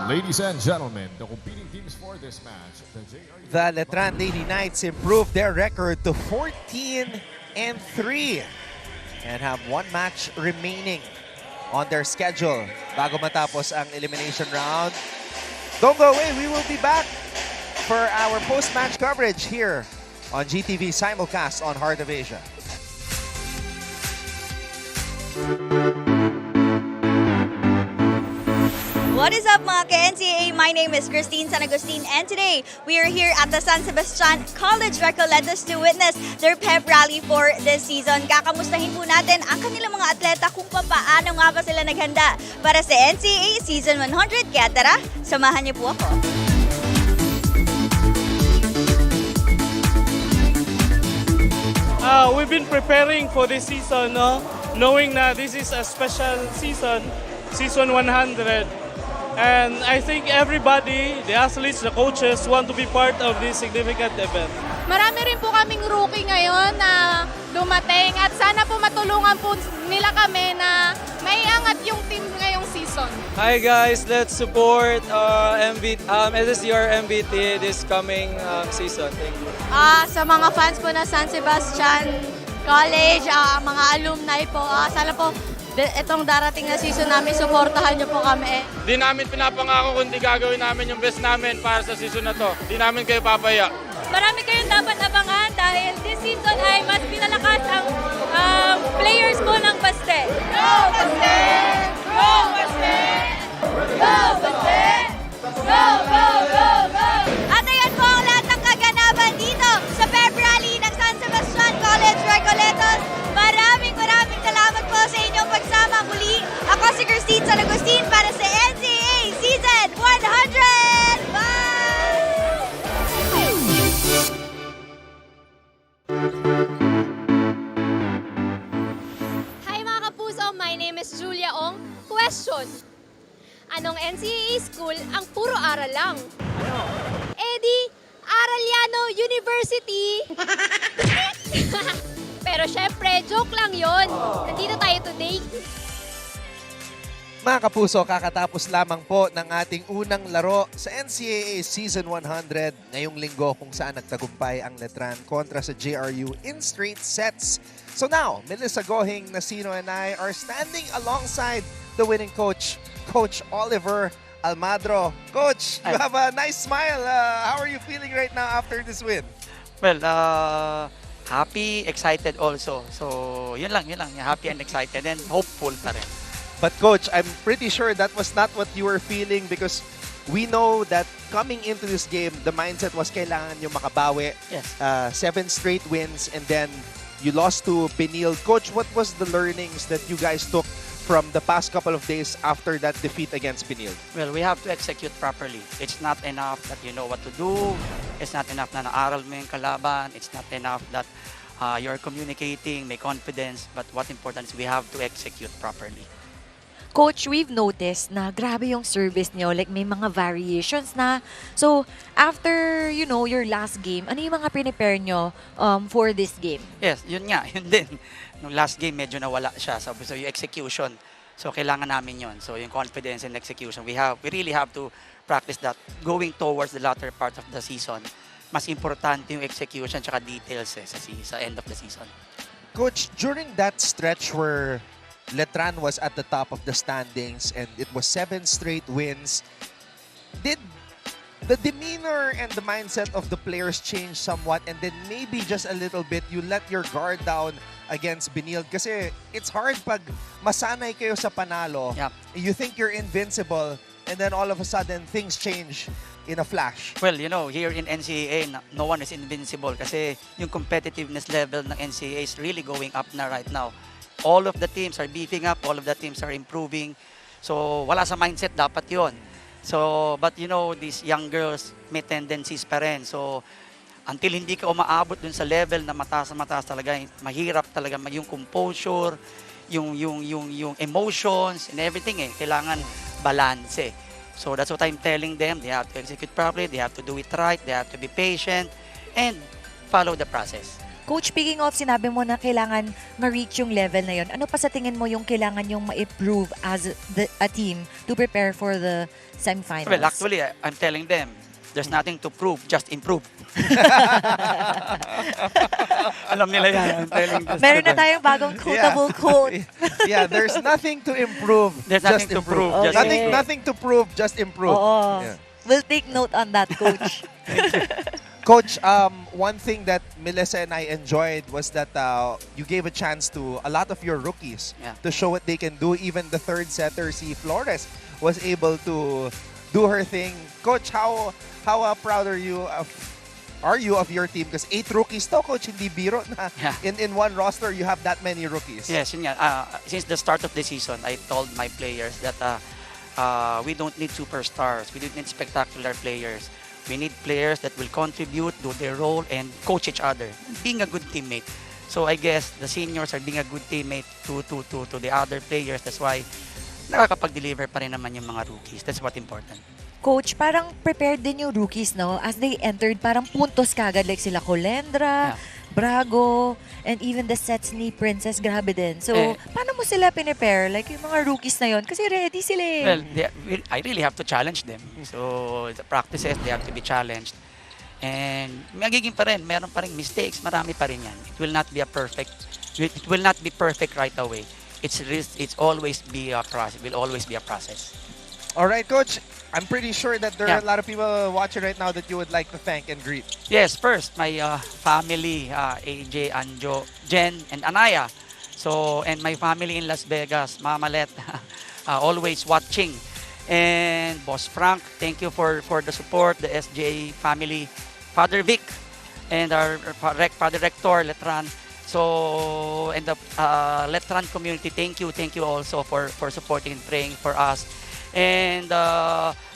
Ladies and gentlemen, the competing teams for this match, the JRU... The Letran Lady Knights improved their record to 14-3 and have one match remaining on their schedule bago matapos ang elimination round. Don't go away, we will be back for our post-match coverage here on GTV simulcast on Heart of Asia. What is up mga ka-NCAA? My name is Christine San Agustin and today we are here at the San Sebastian College Recoletos to witness their pep rally for this season. Kakamustahin po natin ang kanilang mga atleta kung paano nga ba sila naghanda para sa NCAA Season 100. Kaya tara, samahan niyo po ako. We've been preparing for this season, no? Knowing that this is a special season, Season 100. And I think everybody, the athletes, the coaches, want to be part of this significant event. Marami rin po kaming rookie ngayon na dumating at sana po matulungan po nila kami na maiangat yung team ngayong season. Hi guys, let's support SSDR MBT this coming season. Thank you. Sa mga fans po na San Sebastian College, mga alumni po, sana po itong darating na season namin, supportahan niyo po kami. Di namin pinapangako kundi gagawin namin yung best namin para sa season na to. Di namin kayo papaya. Marami kayong dapat abangan dahil this season ay mas pinalakas ang players po ng Baste. Go Baste! Go Baste! Go Baste! Go, go, go, go! At ayan po ang lahat ng kaganapan dito sa pep rally ng San Sebastian College Recoletos. Maraming salamat po sa inyong pagsama muli. Ako si Christine San Agustin para sa NCAA Season 100! Bye! Hi mga kapuso, my name is Julia Ong. Question: anong NCAA school ang puro aral lang? Di Arellano University. Pero syempre, joke lang yon. Nandito tayo today. Mga kapuso, kakatapos lamang po ng ating unang laro sa NCAA Season 100 ngayong linggo kung saan nagtagumpay ang Letran kontra sa JRU in straight sets. So now, Melissa Gohing, Nasino and I are standing alongside the winning coach, Coach Oliver Almadro. Coach, you have a nice smile. How are you feeling right now after this win? Well, happy, excited also. So, yun lang. Happy and excited and hopeful pa rin. But Coach, I'm pretty sure that was not what you were feeling because we know that coming into this game, the mindset was kailangan nyo makabawi. Yes. 7 straight wins and then you lost to Benil. Coach, what was the learnings that you guys took from the past couple of days after that defeat against Benil? Well, we have to execute properly. It's not enough that you know what to do. It's not enough na naaral mo yung kalaban. It's not enough that you're communicating, may confidence. But what's important is we have to execute properly. Coach, we've noticed na grabe yung service niyo. Like, may mga variations na. So, after, your last game, ano yung mga prepare niyo for this game? Yes, yun nga. Yun din. Nung last game, medyo nawala siya. So yung execution. So, kailangan namin yun. So, yung confidence and execution. We really have to practice that. Going towards the latter part of the season, mas importante yung execution tsaka details sa end of the season. Coach, during that stretch where Letran was at the top of the standings and it was 7 straight wins, did the demeanor and the mindset of the players change somewhat and then maybe just a little bit you let your guard down against Benil? Kasi it's hard pag masanay kayo sa panalo, yep. You think you're invincible and then all of a sudden things change in a flash. Well, here in NCAA, no one is invincible kasi yung competitiveness level ng NCAA is really going up na right now. All of the teams are beefing up, all of the teams are improving. So, wala sa mindset, dapat yon. So, but these young girls may tendencies pa rin. So, until hindi ka umaabot dun sa level na mataas talaga, mahirap talaga yung composure, yung emotions and everything kailangan balance So, that's what I'm telling them. They have to execute properly, they have to do it right, they have to be patient, and follow the process. Coach, speaking of, sinabi mo na kailangan ma-reach yung level na yun. Ano pa sa tingin mo yung kailangan yung ma-improve as a team to prepare for the semifinals? Well, actually, I'm telling them, there's nothing to prove, just improve. Alam nila yan. I'm telling this. Meron na tayong bagong quotable quote. Yeah, there's nothing to improve, there's just nothing to improve. prove, just Nothing to prove, just improve. Oo. Yeah. We'll take note on that, Coach. Coach, one thing that Melissa and I enjoyed was that you gave a chance to a lot of your rookies to show what they can do. Even the third setter, si Flores, was able to do her thing. Coach, how proud are you of your team? Because 8 rookies to, Coach, hindi biro na. In one roster, you have that many rookies. Yes, yun nga. Since the start of the season, I told my players that we don't need superstars. We don't need spectacular players. We need players that will contribute, do their role, and coach each other, being a good teammate. So I guess the seniors are being a good teammate to the other players. That's why nakakapag-deliver pa rin naman yung mga rookies. That's what important. Coach, parang prepared din yung rookies, no? As they entered, parang puntos kagad. Like sila Colendra, Brago, and even the sets ni Princess, grabe din. So, paano mo sila pinipare? Like yung mga rookies na yon, kasi ready sila eh. Well, I really have to challenge them. So, the practices, they have to be challenged. And magiging pa rin, meron pa rin mistakes, marami pa rin yan. It will not be perfect right away. It's always be a process. It will always be a process. All right, Coach. I'm pretty sure that there are a lot of people watching right now that you would like to thank and greet. Yes, first, my family, AJ, Anjo, Jen, and Anaya. So, and my family in Las Vegas, Mama Let, always watching. And Boss Frank, thank you for the support, the SJ family, Father Vic, and our Father Rector, Letran. So, and the Letran community, thank you also for supporting and praying for us. And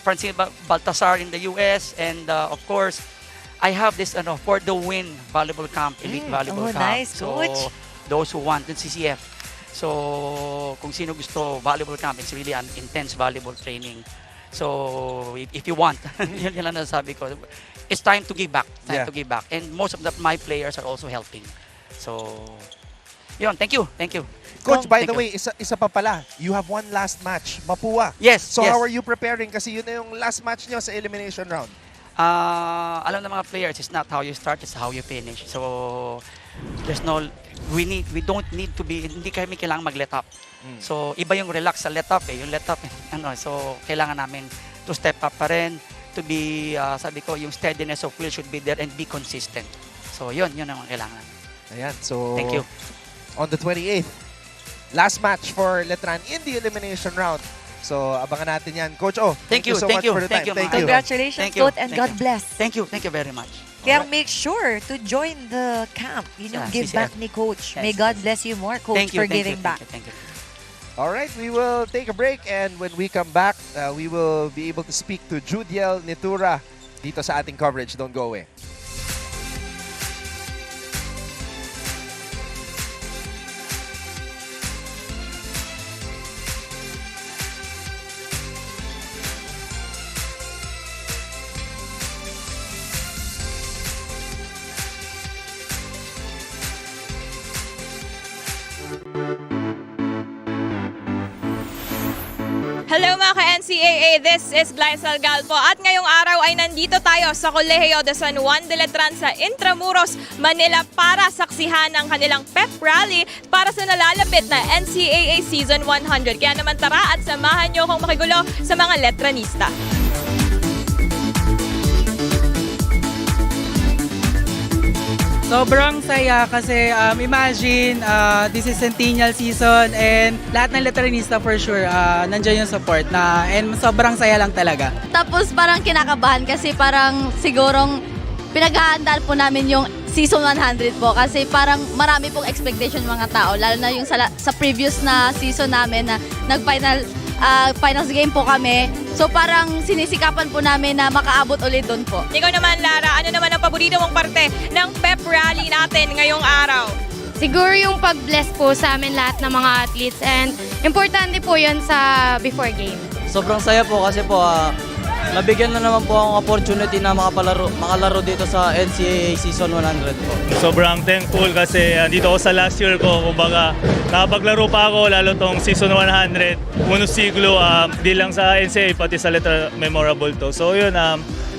Francine Baltasar in the US, and of course, I have this for the win volleyball camp, elite volleyball camp. Nice, so Coach. Those who want the CCF. So kung sino gusto volleyball camp, it's really an intense volleyball training. So if you want, yun lang nasabi ko. It's time to give back. To give back. And most of my players are also helping. So yun, thank you. Coach, by the way, isa pa pala, you have one last match, Mapua. Yes. So how are you preparing? Kasi yun na yung last match nyo sa elimination round. Alam ng mga players, it's not how you start, it's how you finish. So we don't need to be, hindi kami kailangan mag-let up. So iba yung relax sa let up yung let up, so kailangan namin to step up pa rin, to be, sabi ko, yung steadiness of will should be there and be consistent. So yun ang kailangan. Ayan, so thank you. On the 28th, last match for Letran in the elimination round. So, abangan natin yan. Coach, thank you so much for the time. Thank you. Congratulations, Coach, and God bless. Thank you very much. Kaya make sure to join the camp. Yun yung give back ni Coach. May God bless you more, Coach, for giving back. Thank you. All right, we will take a break, and when we come back, we will be able to speak to Judiel Nitura dito sa ating coverage. Don't go away. Hello mga ka-NCAA, this is Glycel Galpo at ngayong araw ay nandito tayo sa Colegio de San Juan de Letran sa Intramuros, Manila para saksihan ang kanilang pep rally para sa nalalapit na NCAA Season 100. Kaya naman tara at samahan nyo akong makigulo sa mga Letranista. Sobrang saya kasi imagine this is centennial season and lahat ng Letranista for sure nandiyan yung support and sobrang saya lang talaga. Tapos parang kinakabahan kasi parang sigurong pinaghahandaan po namin yung season 100 po kasi parang marami pong expectation mga tao lalo na yung sa previous na season namin na finals game po kami. So parang sinisikapan po namin na makaabot ulit doon po. Ikaw naman, Lara, ano naman ang paborito mong parte ng pep rally natin ngayong araw? Siguro yung pag-bless po sa amin lahat ng mga athletes and importante po yun sa before game. Sobrang saya po kasi po nabigyan na naman po ang opportunity na makalaro dito sa NCAA Season 100 po. Sobrang thankful kasi dito ako sa last year ko, kumbaga nakapaglaro pa ako lalo tong Season 100, unong siglo, di lang sa NCAA pati sa letra memorable to. So yun,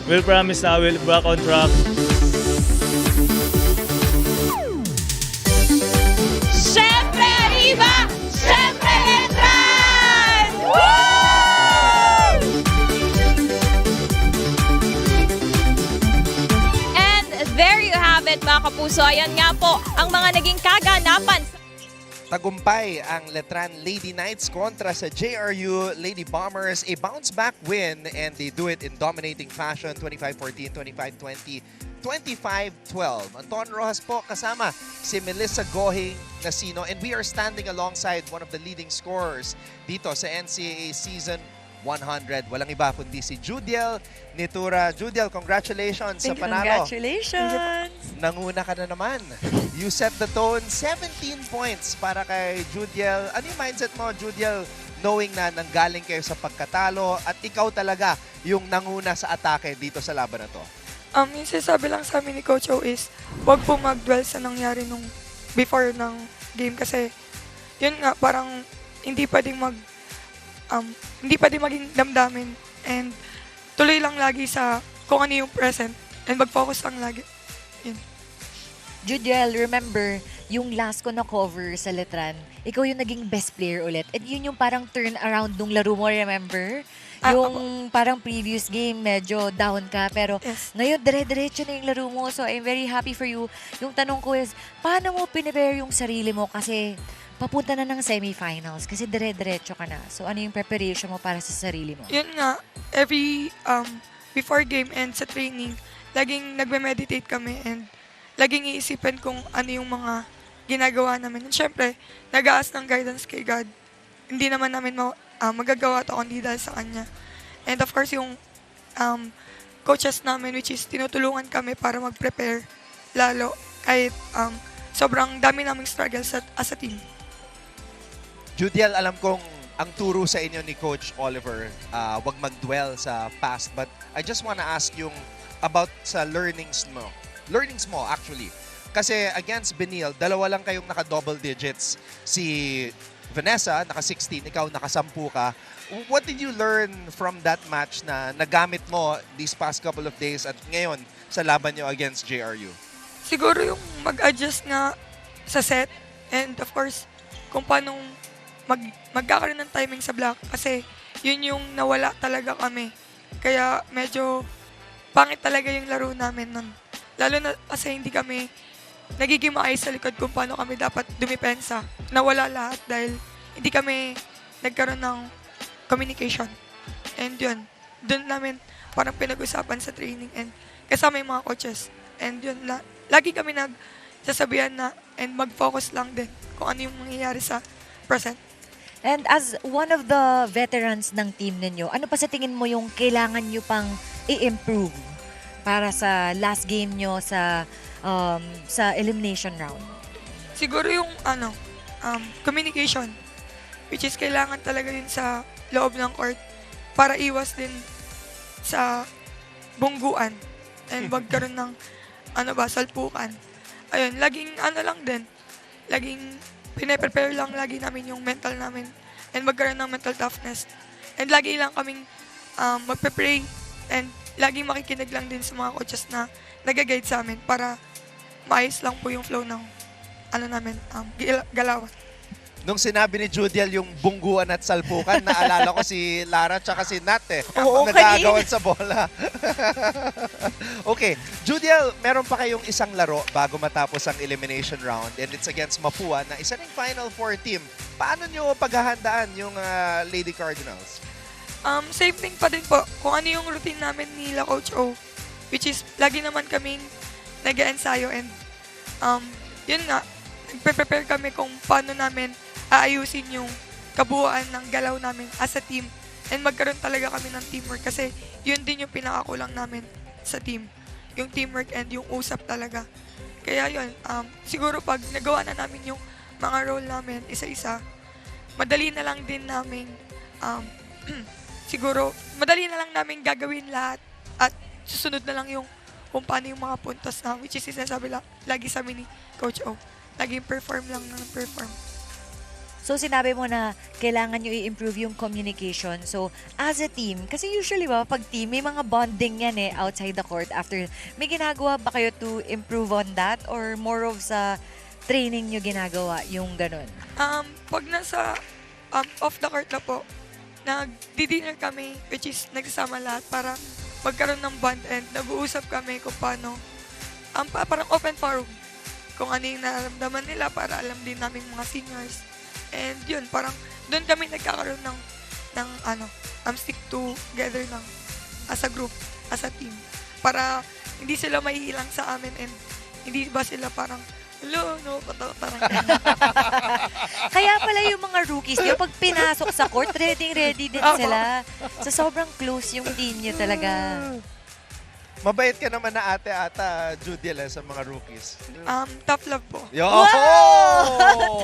we'll promise na we'll back on track. Siyempre, Riva! Siyempre, Letran! Woo! mga kapuso, ayan nga po ang mga naging kaganapan. Tagumpay ang Letran Lady Knights kontra sa JRU Lady Bombers. A bounce-back win and they do it in dominating fashion. 25-14, 25-20, 25-12. Anton Rojas po kasama si Melissa Gohing Nasino and we are standing alongside one of the leading scorers dito sa NCAA Season 100. Walang iba kundi si Judiel Nitura. Judiel, congratulations sa panalo. Congratulations! Nanguna ka na naman. You set the tone. 17 points para kay Judiel. Ano yung mindset mo, Judiel, knowing na nanggaling kayo sa pagkatalo at ikaw talaga yung nanguna sa atake dito sa laban na to? Yung sinasabi lang sa amin ni Coach O is wag po mag-dwell sa nangyari nung before ng game kasi yun nga, parang hindi pwedeng maging damdamin and tuloy lang lagi sa kung ano yung present and mag-focus lang lagi. Yun. Judiel, remember, yung last ko na cover sa Letran, ikaw yung naging best player ulit. At yun yung parang turn around nung laro mo, remember? Yung parang previous game, medyo down ka. Pero ngayon, dire-diretso na yung laro mo. So I'm very happy for you. Yung tanong ko is, paano mo pinipare yung sarili mo? Kasi papunta na ng semifinals. Kasi dire-diretso ka na. So ano yung preparation mo para sa sarili mo? Yun nga, every before game and sa training, laging nagme-meditate kami and laging iisipin kung ano yung mga ginagawa namin. And syempre, nag-aas ng guidance kay God. Hindi naman namin magagawa ito kundi dahil sa Kanya. And of course, yung coaches namin, which is tinutulungan kami para mag-prepare lalo. Kahit sobrang dami naming struggles as a team. Judiel, alam kong ang turo sa inyo ni Coach Oliver, wag mag-dwell sa past. But I just wanna ask yung about sa learnings mo. Learnings mo, actually. Kasi against Benil, dalawa lang kayong naka-double digits. Si Vanessa, naka-16, ikaw naka-10 ka. What did you learn from that match na nagamit mo these past couple of days at ngayon sa laban nyo against JRU? Siguro yung mag-adjust nga sa set and of course, kung paano magkakaroon ng timing sa block kasi yun yung nawala talaga kami. Kaya medyo pangit talaga yung laro namin nun. Lalo na kasi hindi kami nagiging maayos sa likod kung paano kami dapat dumipensa. Nawala lahat dahil hindi kami nagkaroon ng communication. And yun, doon namin parang pinag-usapan sa training and kasama yung mga coaches. And yun, lagi kami nagsasabihan na and mag-focus lang din kung ano yung mangyayari sa present. And as one of the veterans ng team ninyo, ano pa sa tingin mo yung kailangan nyo pang i-improve para sa last game nyo sa elimination round? Siguro yung communication, which is kailangan talaga yun sa loob ng court para iwas din sa bungguan and magkaroon ng salpukan. Ayun, laging lang din, laging pinaprepare lang lagi namin yung mental namin and magkaroon ng mental toughness. And lagi lang kaming magpe-pray and laging makikinig lang din sa mga coaches na nag-guide sa amin para maayos lang po yung flow ng galawan. Nung sinabi ni Judiel yung bungguan at salpukan, naalala ko si Lara tsaka si Nat Oo, nagagawan sa bola. Okay, Judiel, meron pa kayong isang laro bago matapos ang elimination round and it's against Mapua na isa ring Final Four team. Paano nyo paghahandaan yung Lady Cardinals? Same thing pa din po. Kung ano yung routine namin nila Coach O, which is lagi naman kaming nag-ensayo and yun nga, nagpe-prepare kami kung paano namin aayusin yung kabuuan ng galaw namin as a team and magkaroon talaga kami ng teamwork kasi yun din yung pinakakulang namin sa team. Yung teamwork and yung usap talaga. Kaya yun, siguro pag nagawa na namin yung mga role namin isa-isa, madali na lang din namin siguro, madali na lang namin gagawin lahat at susunod na lang yung kung paano yung mga puntos na which is sinasabi lagi sa amin ni Coach O. Laging perform lang ng perform. So sinabi mo na kailangan nyo i-improve yung communication. So as a team, kasi usually pag team, may mga bonding yan outside the court. After, may ginagawa ba kayo to improve on that? Or more of sa training nyo ginagawa yung ganun? Pag nasa off the court na po, nag-dinner kami, which is nagsasama lahat para magkaroon ng bond and nag-uusap kami kung paano parang open forum. Kung ano yung nararamdaman nila para alam din namin mga seniors. And yun, parang doon kami nagkakaroon ng stick together as a group, as a team. Para hindi sila mahihilang sa amin and hindi ba sila parang, hello, no, parang Kaya pala yung mga rookies, yung pag pinasok sa court, ready din sila. So sobrang close yung team niyo talaga. Mabait ka naman na ate-ata, Judiel, sa mga rookies. Tough love po. Yo!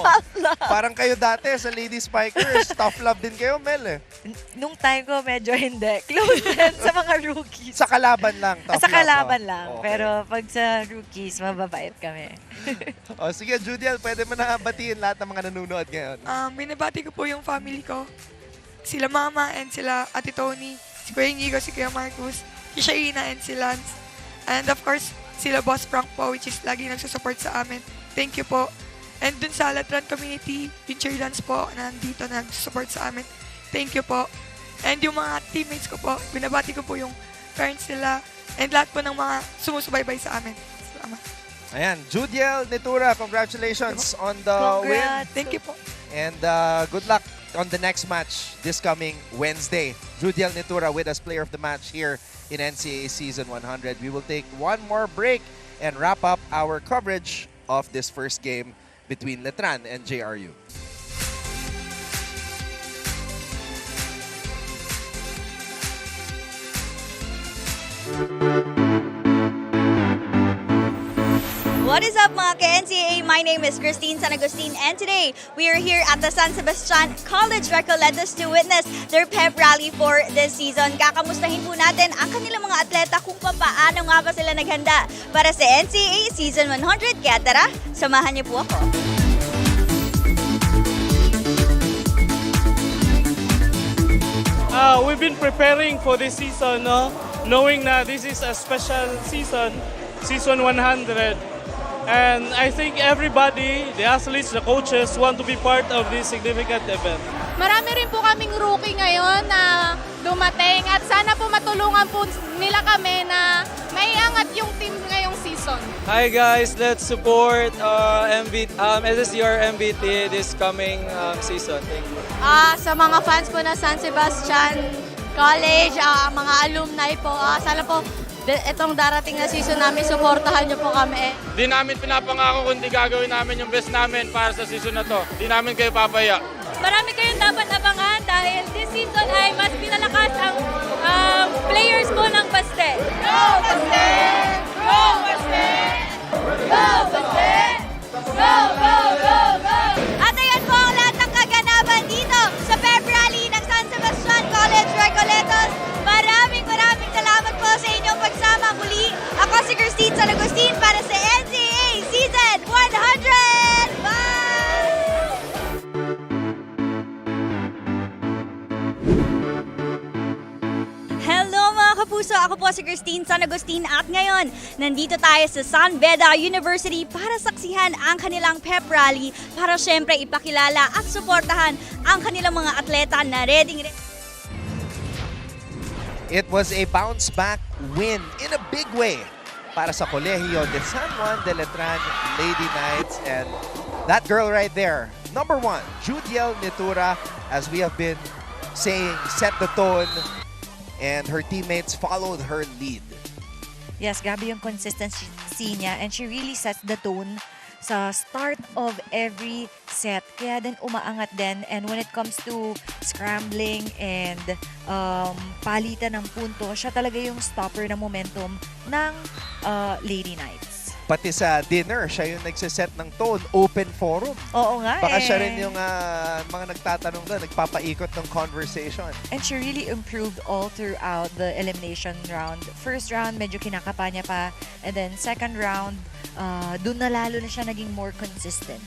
Tough love! Parang kayo dati sa Lady Spikers, tough love din kayo, Mel eh. Nung time ko, medyo hindi. Close din sa mga rookies. Sa kalaban lang, tough Sa love. kalaban lang. Okay. Pero pag sa rookies, mababait kami. O sige, Judiel, pwede mo na batiin lahat ng mga nanonood ngayon. Binabati ko po yung family ko. Sila Mama and sila Ate Tony, si Kuya Inigo, si Kuya Marcus, si Shaina and si Lance. And of course, sila Boss Frank po, which is lagi nagsusupport sa amin. Thank you po. And dun sa Latran community, yung cheerleaders po, na nandito nagsusupport sa amin. Thank you po. And yung mga teammates ko po, binabati ko po yung parents nila and lahat po ng mga sumusubaybay sa amin. Salamat. Ayan, Judiel Nitura, congratulations on the win. Thank you po. And good luck on the next match this coming Wednesday. Judiel Nitura with us player of the match here in NCAA Season 100. We will take one more break and wrap up our coverage of this first game between Letran and JRU. What is up mga ka-NCAA? My name is Christine San Agustin and today we are here at the San Sebastian College Recoletos to witness their pep rally for this season. Kakamustahin po natin ang kanilang mga atleta kung paano nga ba sila naghanda para sa NCAA Season 100. Kaya tara, samahan niyo po ako. We've been preparing for this season, no? Knowing that this is a special season, Season 100. And I think everybody, the athletes, the coaches, want to be part of this significant event. Marami rin po kaming rookie ngayon na dumating at sana po matulungan po nila kami na maiangat yung team ngayong season. Hi guys, let's support SSCR MBT this coming season. Thank you. Sa mga fans po na San Sebastian College, mga alumni po, sana po itong darating na season namin, suportahan niyo po kami. Di namin pinapangako kundi gagawin namin yung best namin para sa season na to. Di namin kayo papaya. Marami kayong dapat abangan dahil this season ay mas pinalakas ang players po ng Baste. Go Baste! Go Baste! Go Baste! Go, go, go, go! At ayan po ang lahat ng kaganapan dito sa pep rally ng San Sebastian College Recoletos. Maraming salamat po sa inyong pagsama muli. Ako si Christine San Agustin para sa NCAA Season 100! Bye! Hello mga kapuso! Ako po si Christine San Agustin at ngayon, nandito tayo sa San Beda University para saksihan ang kanilang pep rally para syempre ipakilala at suportahan ang kanilang mga atleta na ready. It was a bounce-back win in a big way para sa Colegio de San Juan de Letran Lady Knights. And that girl right there, number 1, Judiel Nitura, as we have been saying, set the tone and her teammates followed her lead. Yes, grabe yung consistency niya and she really sets the tone sa start of every set. Kaya din umaangat din. And when it comes to scrambling and palitan ng punto, siya talaga yung stopper ng momentum ng Lady Knights. Pati sa dinner, siya yung nagsiset ng tone, open forum. Oo nga Baka siya rin yung mga nagtatanong doon, nagpapaikot ng conversation. And she really improved all throughout the elimination round. First round, medyo kinakapa niya pa. And then second round, doon na lalo na siya naging more consistent.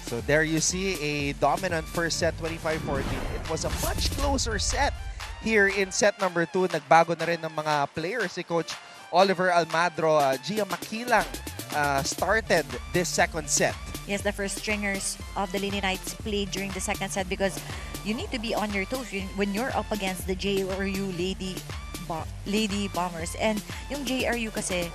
So there you see a dominant first set, 25-14. It was a much closer set here in set number 2. Nagbago na rin ng mga players. Si Coach Oliver Almadro, Gia Makilang started this second set. Yes, the first stringers of the Lady Knights played during the second set because you need to be on your toes when you're up against the JRU Lady Lady Bombers. And yung JRU kasi,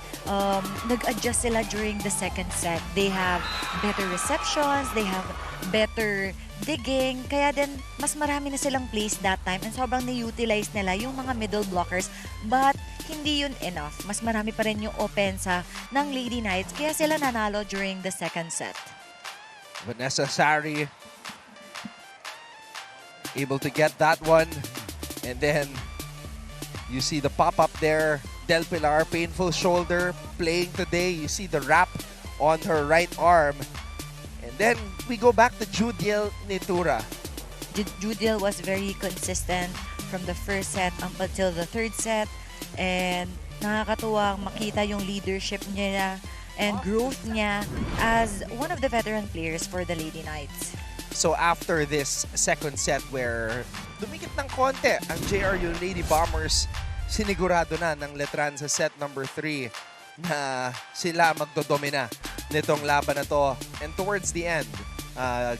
nag-adjust sila during the second set. They have better receptions, they have better digging, kaya din mas marami na silang plays that time and sobrang na-utilize nila yung mga middle blockers, but hindi yun enough. Mas marami pa rin yung opensa ng Lady Knights, kaya sila nanalo during the second set. Vanessa Sari able to get that one. And then you see the pop-up there. Del Pilar, painful shoulder, playing today. You see the wrap on her right arm. And then we go back to Judiel Nitura. Judiel was very consistent from the first set up until the third set. And nakakatuwang makita yung leadership niya and growth niya as one of the veteran players for the Lady Knights. So after this second set where dumikit ng konti ang JRU Lady Bombers, sinigurado na ng Letran sa set number 3 na sila magdodomina nitong laban na to. And towards the end,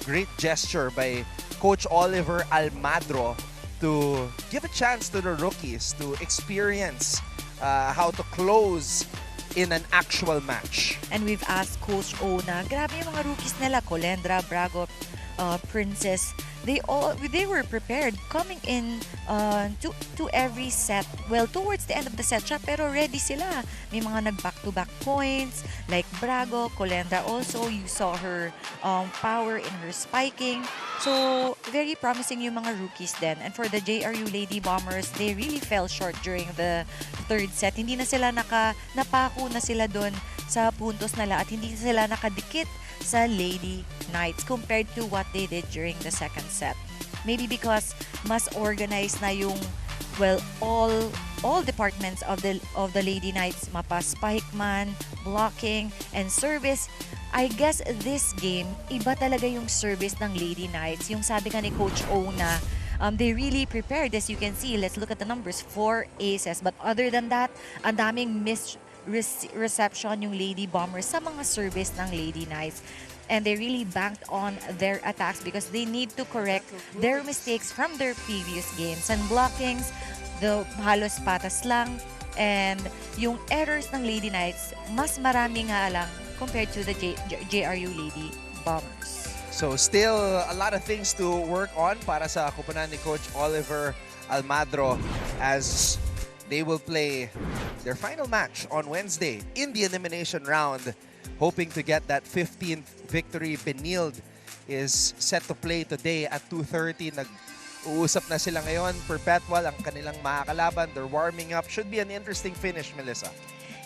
great gesture by Coach Oliver Almadro to give a chance to the rookies to experience how to close in an actual match. And we've asked Coach O na grabe yung mga rookies nila, Colendra, Brago, Princess, they were prepared coming in to every set. Well, towards the end of the set siya, pero ready sila. May mga nag-back-to-back points like Brago, Colendra also. You saw her power in her spiking. So, very promising yung mga rookies then. And for the JRU Lady Bombers, they really fell short during the third set. Hindi na sila napako na sila doon sa puntos nila at hindi sila nakadikit sa Lady Knights compared to what they did during the second set. Maybe because mas organized na yung, well, all departments of the Lady Knights, mapa spike man, blocking, and service. I guess this game, iba talaga yung service ng Lady Knights. Yung sabi nga ni Coach O na they really prepared. As you can see, let's look at the numbers, 4 aces. But other than that, ang daming reception yung Lady Bombers sa mga service ng Lady Knights. And they really banked on their attacks because they need to correct their mistakes from their previous games. And blockings, the halos patas lang. And yung errors ng Lady Knights, mas marami nga lang compared to the JRU Lady Bombers. So still a lot of things to work on para sa kupunan ni Coach Oliver Almadro as they will play their final match on Wednesday in the elimination round, hoping to get that 15th victory. Benilde is set to play today at 2:30. Nag-uusap na sila ngayon. Perpetual ang kanilang makakalaban. They're warming up. Should be an interesting finish, Melissa.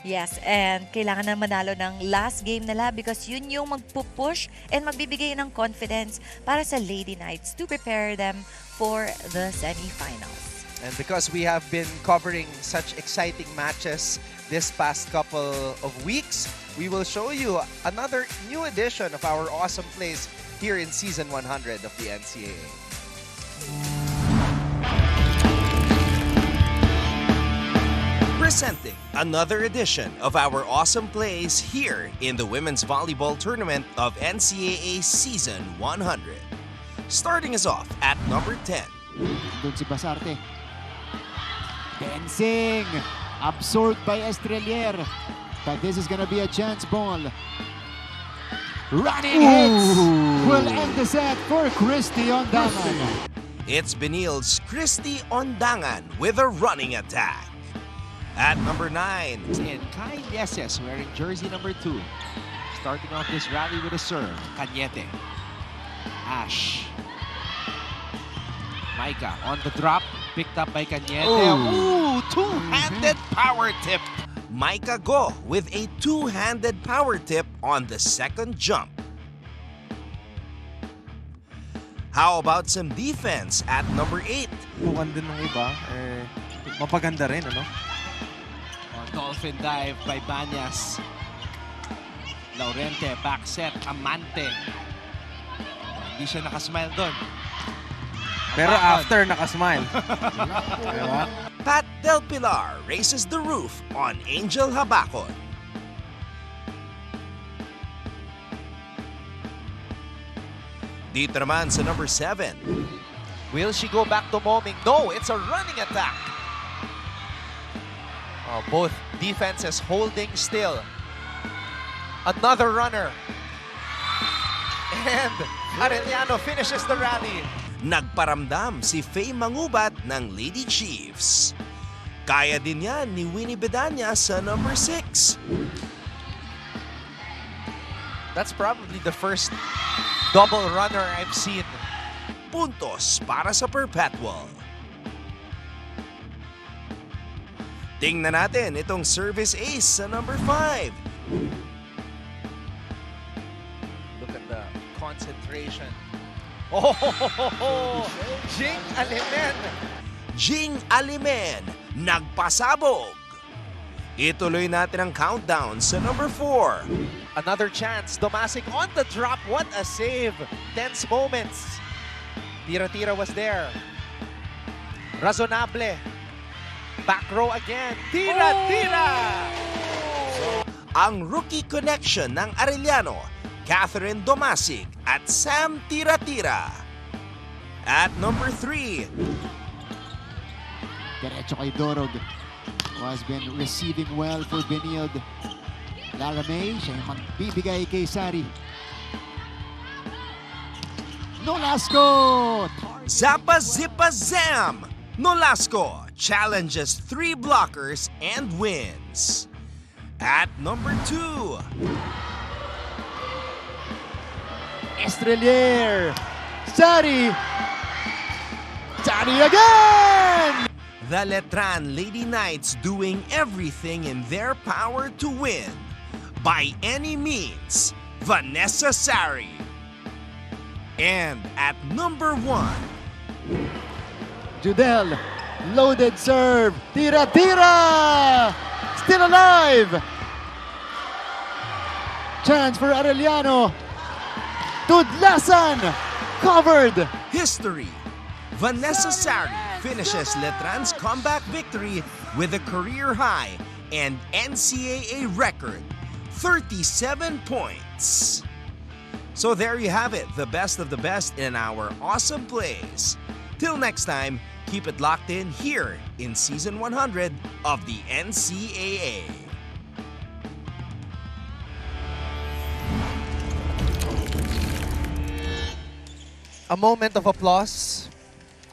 Yes, and kailangan na manalo ng last game nila because yun yung magpupush and magbibigay ng confidence para sa Lady Knights to prepare them for the semifinals. And because we have been covering such exciting matches this past couple of weeks, we will show you another new edition of our awesome plays here in Season 100 of the NCAA. Presenting another edition of our awesome plays here in the Women's Volleyball Tournament of NCAA Season 100. Starting us off at number 10. Doon si Basarte. Dancing, absorbed by Estrelier, but this is gonna be a chance ball. Running hits will end the set for Christy Ondangan. It's Benilde's Christy Ondangan with a running attack. At number 9, and Kai Yeses wearing jersey number 2. Starting off this rally with a serve, Cañete. Ash. Micah on the drop, picked up by Cañete. Ooh, two-handed power tip. Micah Go with a two-handed power tip on the second jump. How about some defense at number 8? Bukan din ng iba, mapaganda rin, ano? Dolphin dive by Banyas. Laurente, back set, Amante. Hindi siya nakasmile doon. Pero after, nakasmile. Diba? Pat Del Pilar raises the roof on Angel Habacon. Dito naman sa number 7. Will she go back to moming? No, it's a running attack. Both defenses holding still. Another runner. And Arellano finishes the rally. Nagparamdam si Faye Mangubat ng Lady Chiefs. Kaya din yan ni Winnie Bedanya sa number 6. That's probably the first double runner I've seen. Puntos para sa Perpetual. Tingnan natin itong service ace sa number 5. Look at the concentration. Oh, Jing Alimen. Jing Alimen, nagpasabog. Ituloy natin ang countdown sa number 4. Another chance. Domasic on the drop. What a save. Tense moments. Tira-tira was there. Razonable. Back row again. Tira-tira! Ang rookie connection ng Arellano, Catherine Domasic at Sam Tira-tira. At number 3. Diretso kay Dorog. Who has been receiving well for Benilde. Lara May, siya yung magbibigay kay Sari. Nolasco! Zappa Zippa Zam! Nolasco challenges 3 blockers and wins. At number 2. Estrelier! Sari! Sari again! The Letran Lady Knights doing everything in their power to win. By any means, Vanessa Sari. And at number 1. Judel, loaded serve. Tira-tira! Still alive! Chance for Arellano. Tudlasan! Covered! History. Vanessa Sari finishes Letran's comeback victory with a career high and NCAA record, 37 points. So there you have it, the best of the best in our awesome plays. Till next time, keep it locked in here in Season 100 of the NCAA. A moment of applause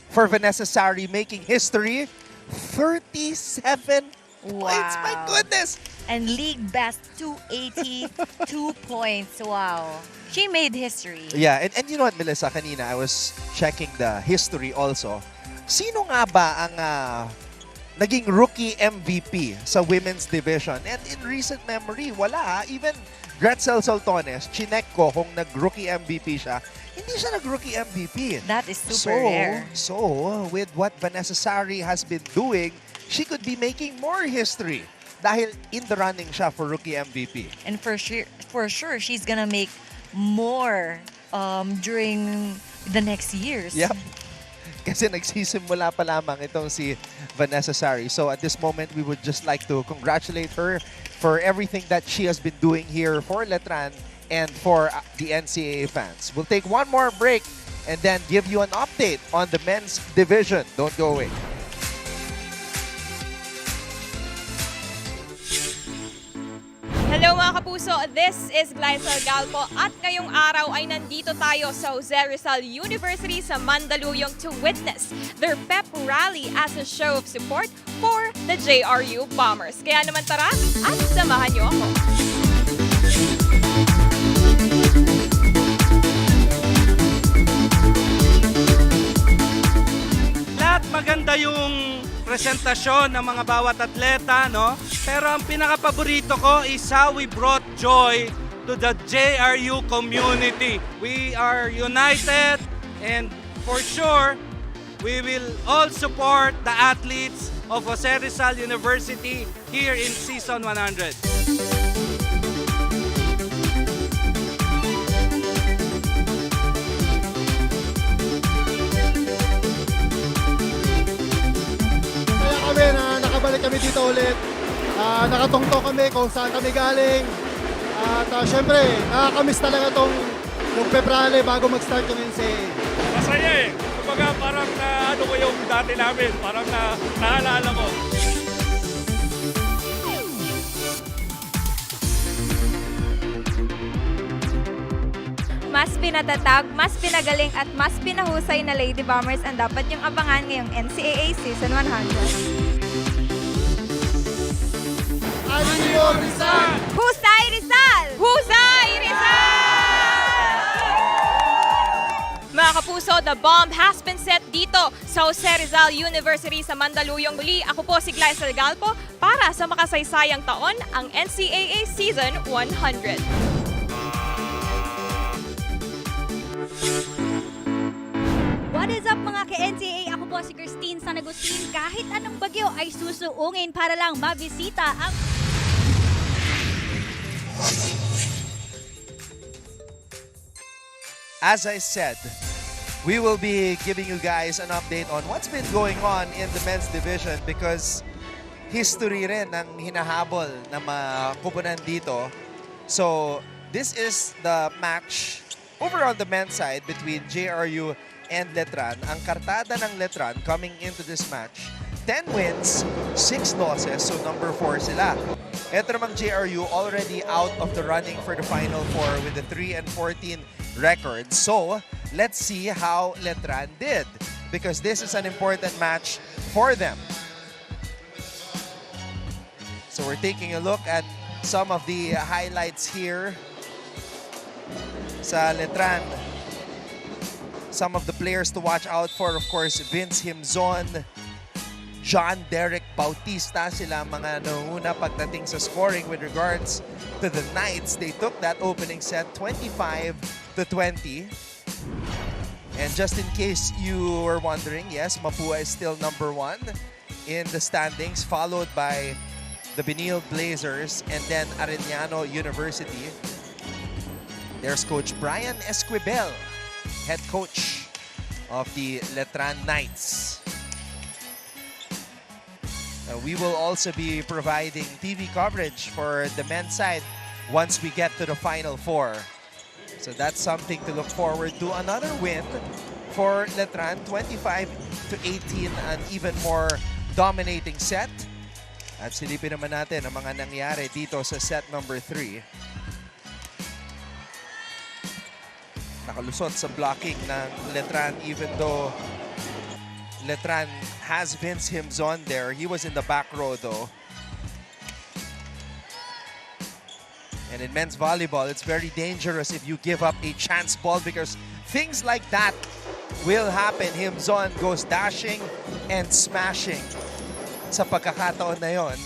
for Vanessa Sari making history. 37 points, my goodness! And league best 282 points. Wow. She made history. Yeah, and you know what, Melissa, kanina I was checking the history also. Sino nga ba ang naging rookie MVP sa women's division? And in recent memory, wala. Even Gretzel Soltones, chinek ko kung nag-rookie MVP siya. Hindi siya nag-rookie MVP. That is super rare. So, with what Vanessa Sari has been doing, she could be making more history. Dahil in the running siya for rookie MVP. And for sure, she's gonna make more during the next years. Yep. Kasi nagsisimula pa lamang itong si Vanessa Sari. So at this moment, we would just like to congratulate her for everything that she has been doing here for Letran and for the NCAA fans. We'll take one more break and then give you an update on the men's division. Don't go away. Hello mga kapuso, this is Glycel Galpo at ngayong araw ay nandito tayo sa Jose Rizal University sa Mandaluyong to witness their pep rally as a show of support for the JRU Bombers. Kaya naman tara at samahan niyo ako. Lahat maganda yung presentasyon ng mga bawat atleta, no? Pero ang pinaka-paborito ko is how we brought joy to the JRU community. We are united and for sure, we will all support the athletes of Jose Rizal University here in Season 100. Nakabalik kami dito ulit. Nakatungtong kami kung saan kami galing. At syempre, nakakamiss talaga itong February bago mag-start yung NCAA. Masaya eh. Kumbaga parang ano ko yung dati namin. Parang naalala ko. pinatatag, mas pinagaling at mas pinahusay na Lady Bombers ang dapat niyong abangan ngayong NCAA Season 100. Husay Rizal! Husay Rizal! Mga kapuso, the bomb has been set dito sa Jose Rizal University sa Mandaluyong. Muli, ako po si Glycel Galpo para sa makasaysayang taon, ang NCAA Season 100. What is up mga ka-NCAA? Ako po si Christine San Agustin. Kahit anong bagyo ay susuungin para lang mabisita ang... As I said, we will be giving you guys an update on what's been going on in the men's division because history rin ang hinahabol na mga kupunan dito. So, this is the match over on the men's side between JRU and Letran. Ang kartada ng Letran coming into this match, 10 wins, 6 losses, so number 4 sila. Ito namang JRU already out of the running for the Final Four with the 3-14 record. So, let's see how Letran did because this is an important match for them. So we're taking a look at some of the highlights here sa Letran. Some of the players to watch out for, of course, Vince Himzon, John Derek Bautista, sila mga nanguna pagdating sa scoring with regards to the Knights. They took that opening set 25-20. And just in case you were wondering, yes, Mapua is still number 1 in the standings, followed by the Benil Blazers and then Arellano University. There's Coach Brian Esquivel, head coach of the Letran Knights. We will also be providing TV coverage for the men's side once we get to the Final Four. So that's something to look forward to. Another win for Letran, 25-18, an even more dominating set. At silipin naman natin ang mga nangyari dito sa set number 3. Nakalusot sa blocking ng Letran even though Letran has Vince Himzon there. He was in the back row though. And in men's volleyball, it's very dangerous if you give up a chance ball because things like that will happen. Himzon goes dashing and smashing sa pagkakataon na yon.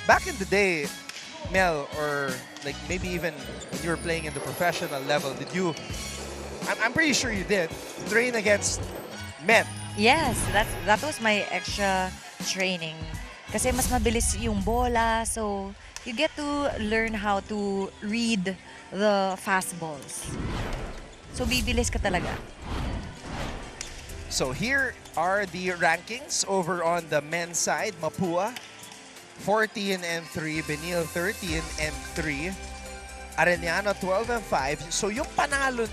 Back in the day, Mel, or like maybe even when you were playing in the professional level, did you, I'm pretty sure you did, train against men? Yes, that was my extra training. Kasi mas mabilis yung bola, so you get to learn how to read the fast balls. So bibilis ka talaga. So here are the rankings over on the men's side. Mapua 14-3, Benil 13-3, Arellano 12-5. So yung panalo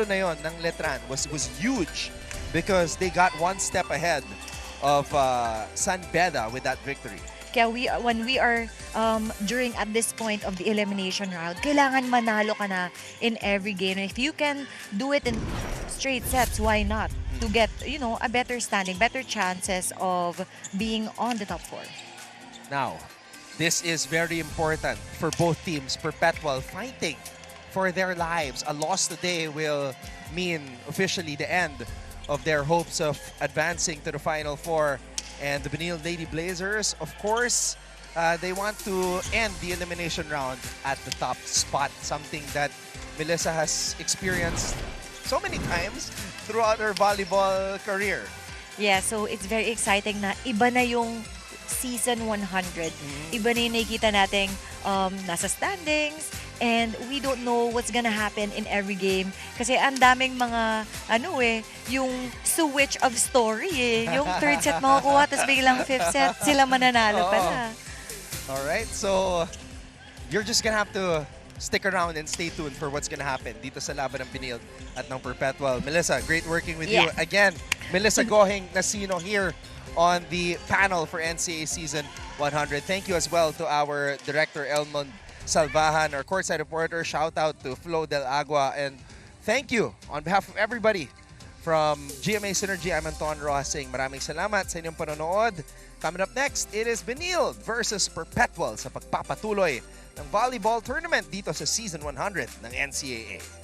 na yon ng Letran was huge because they got one step ahead of San Beda with that victory. Kaya when we are during at this point of the elimination round, kailangan manalo ka na in every game. And if you can do it in straight sets, why not? To get, you know, a better standing, better chances of being on the top 4. Now, this is very important for both teams. Perpetual fighting for their lives. A loss today will mean officially the end of their hopes of advancing to the Final Four. And the Benil Lady Blazers, of course, they want to end the elimination round at the top spot. Something that Melissa has experienced so many times throughout her volleyball career. Yeah, so it's very exciting na iba na yung season 100. Iba na yung nakikita natin nasa standings, and we don't know what's gonna happen in every game. Kasi ang daming mga, yung switch of story eh. Yung third set makukuha, tapos biglang fifth set, sila mananalo pala. Alright, so you're just gonna have to stick around and stay tuned for what's gonna happen dito sa laban ng Benil at ng Perpetual. Melissa, great working with you. Again, Melissa Gohing Nasino here on the panel for NCAA Season 100. Thank you as well to our director, Elmond Salvahan, our courtside reporter. Shout out to Flo Del Agua. And thank you on behalf of everybody from GMA Synergy. I'm Anton Rosing. Maraming salamat sa inyong panonood. Coming up next, it is Benil versus Perpetual sa pagpapatuloy ng volleyball tournament dito sa Season 100 ng NCAA.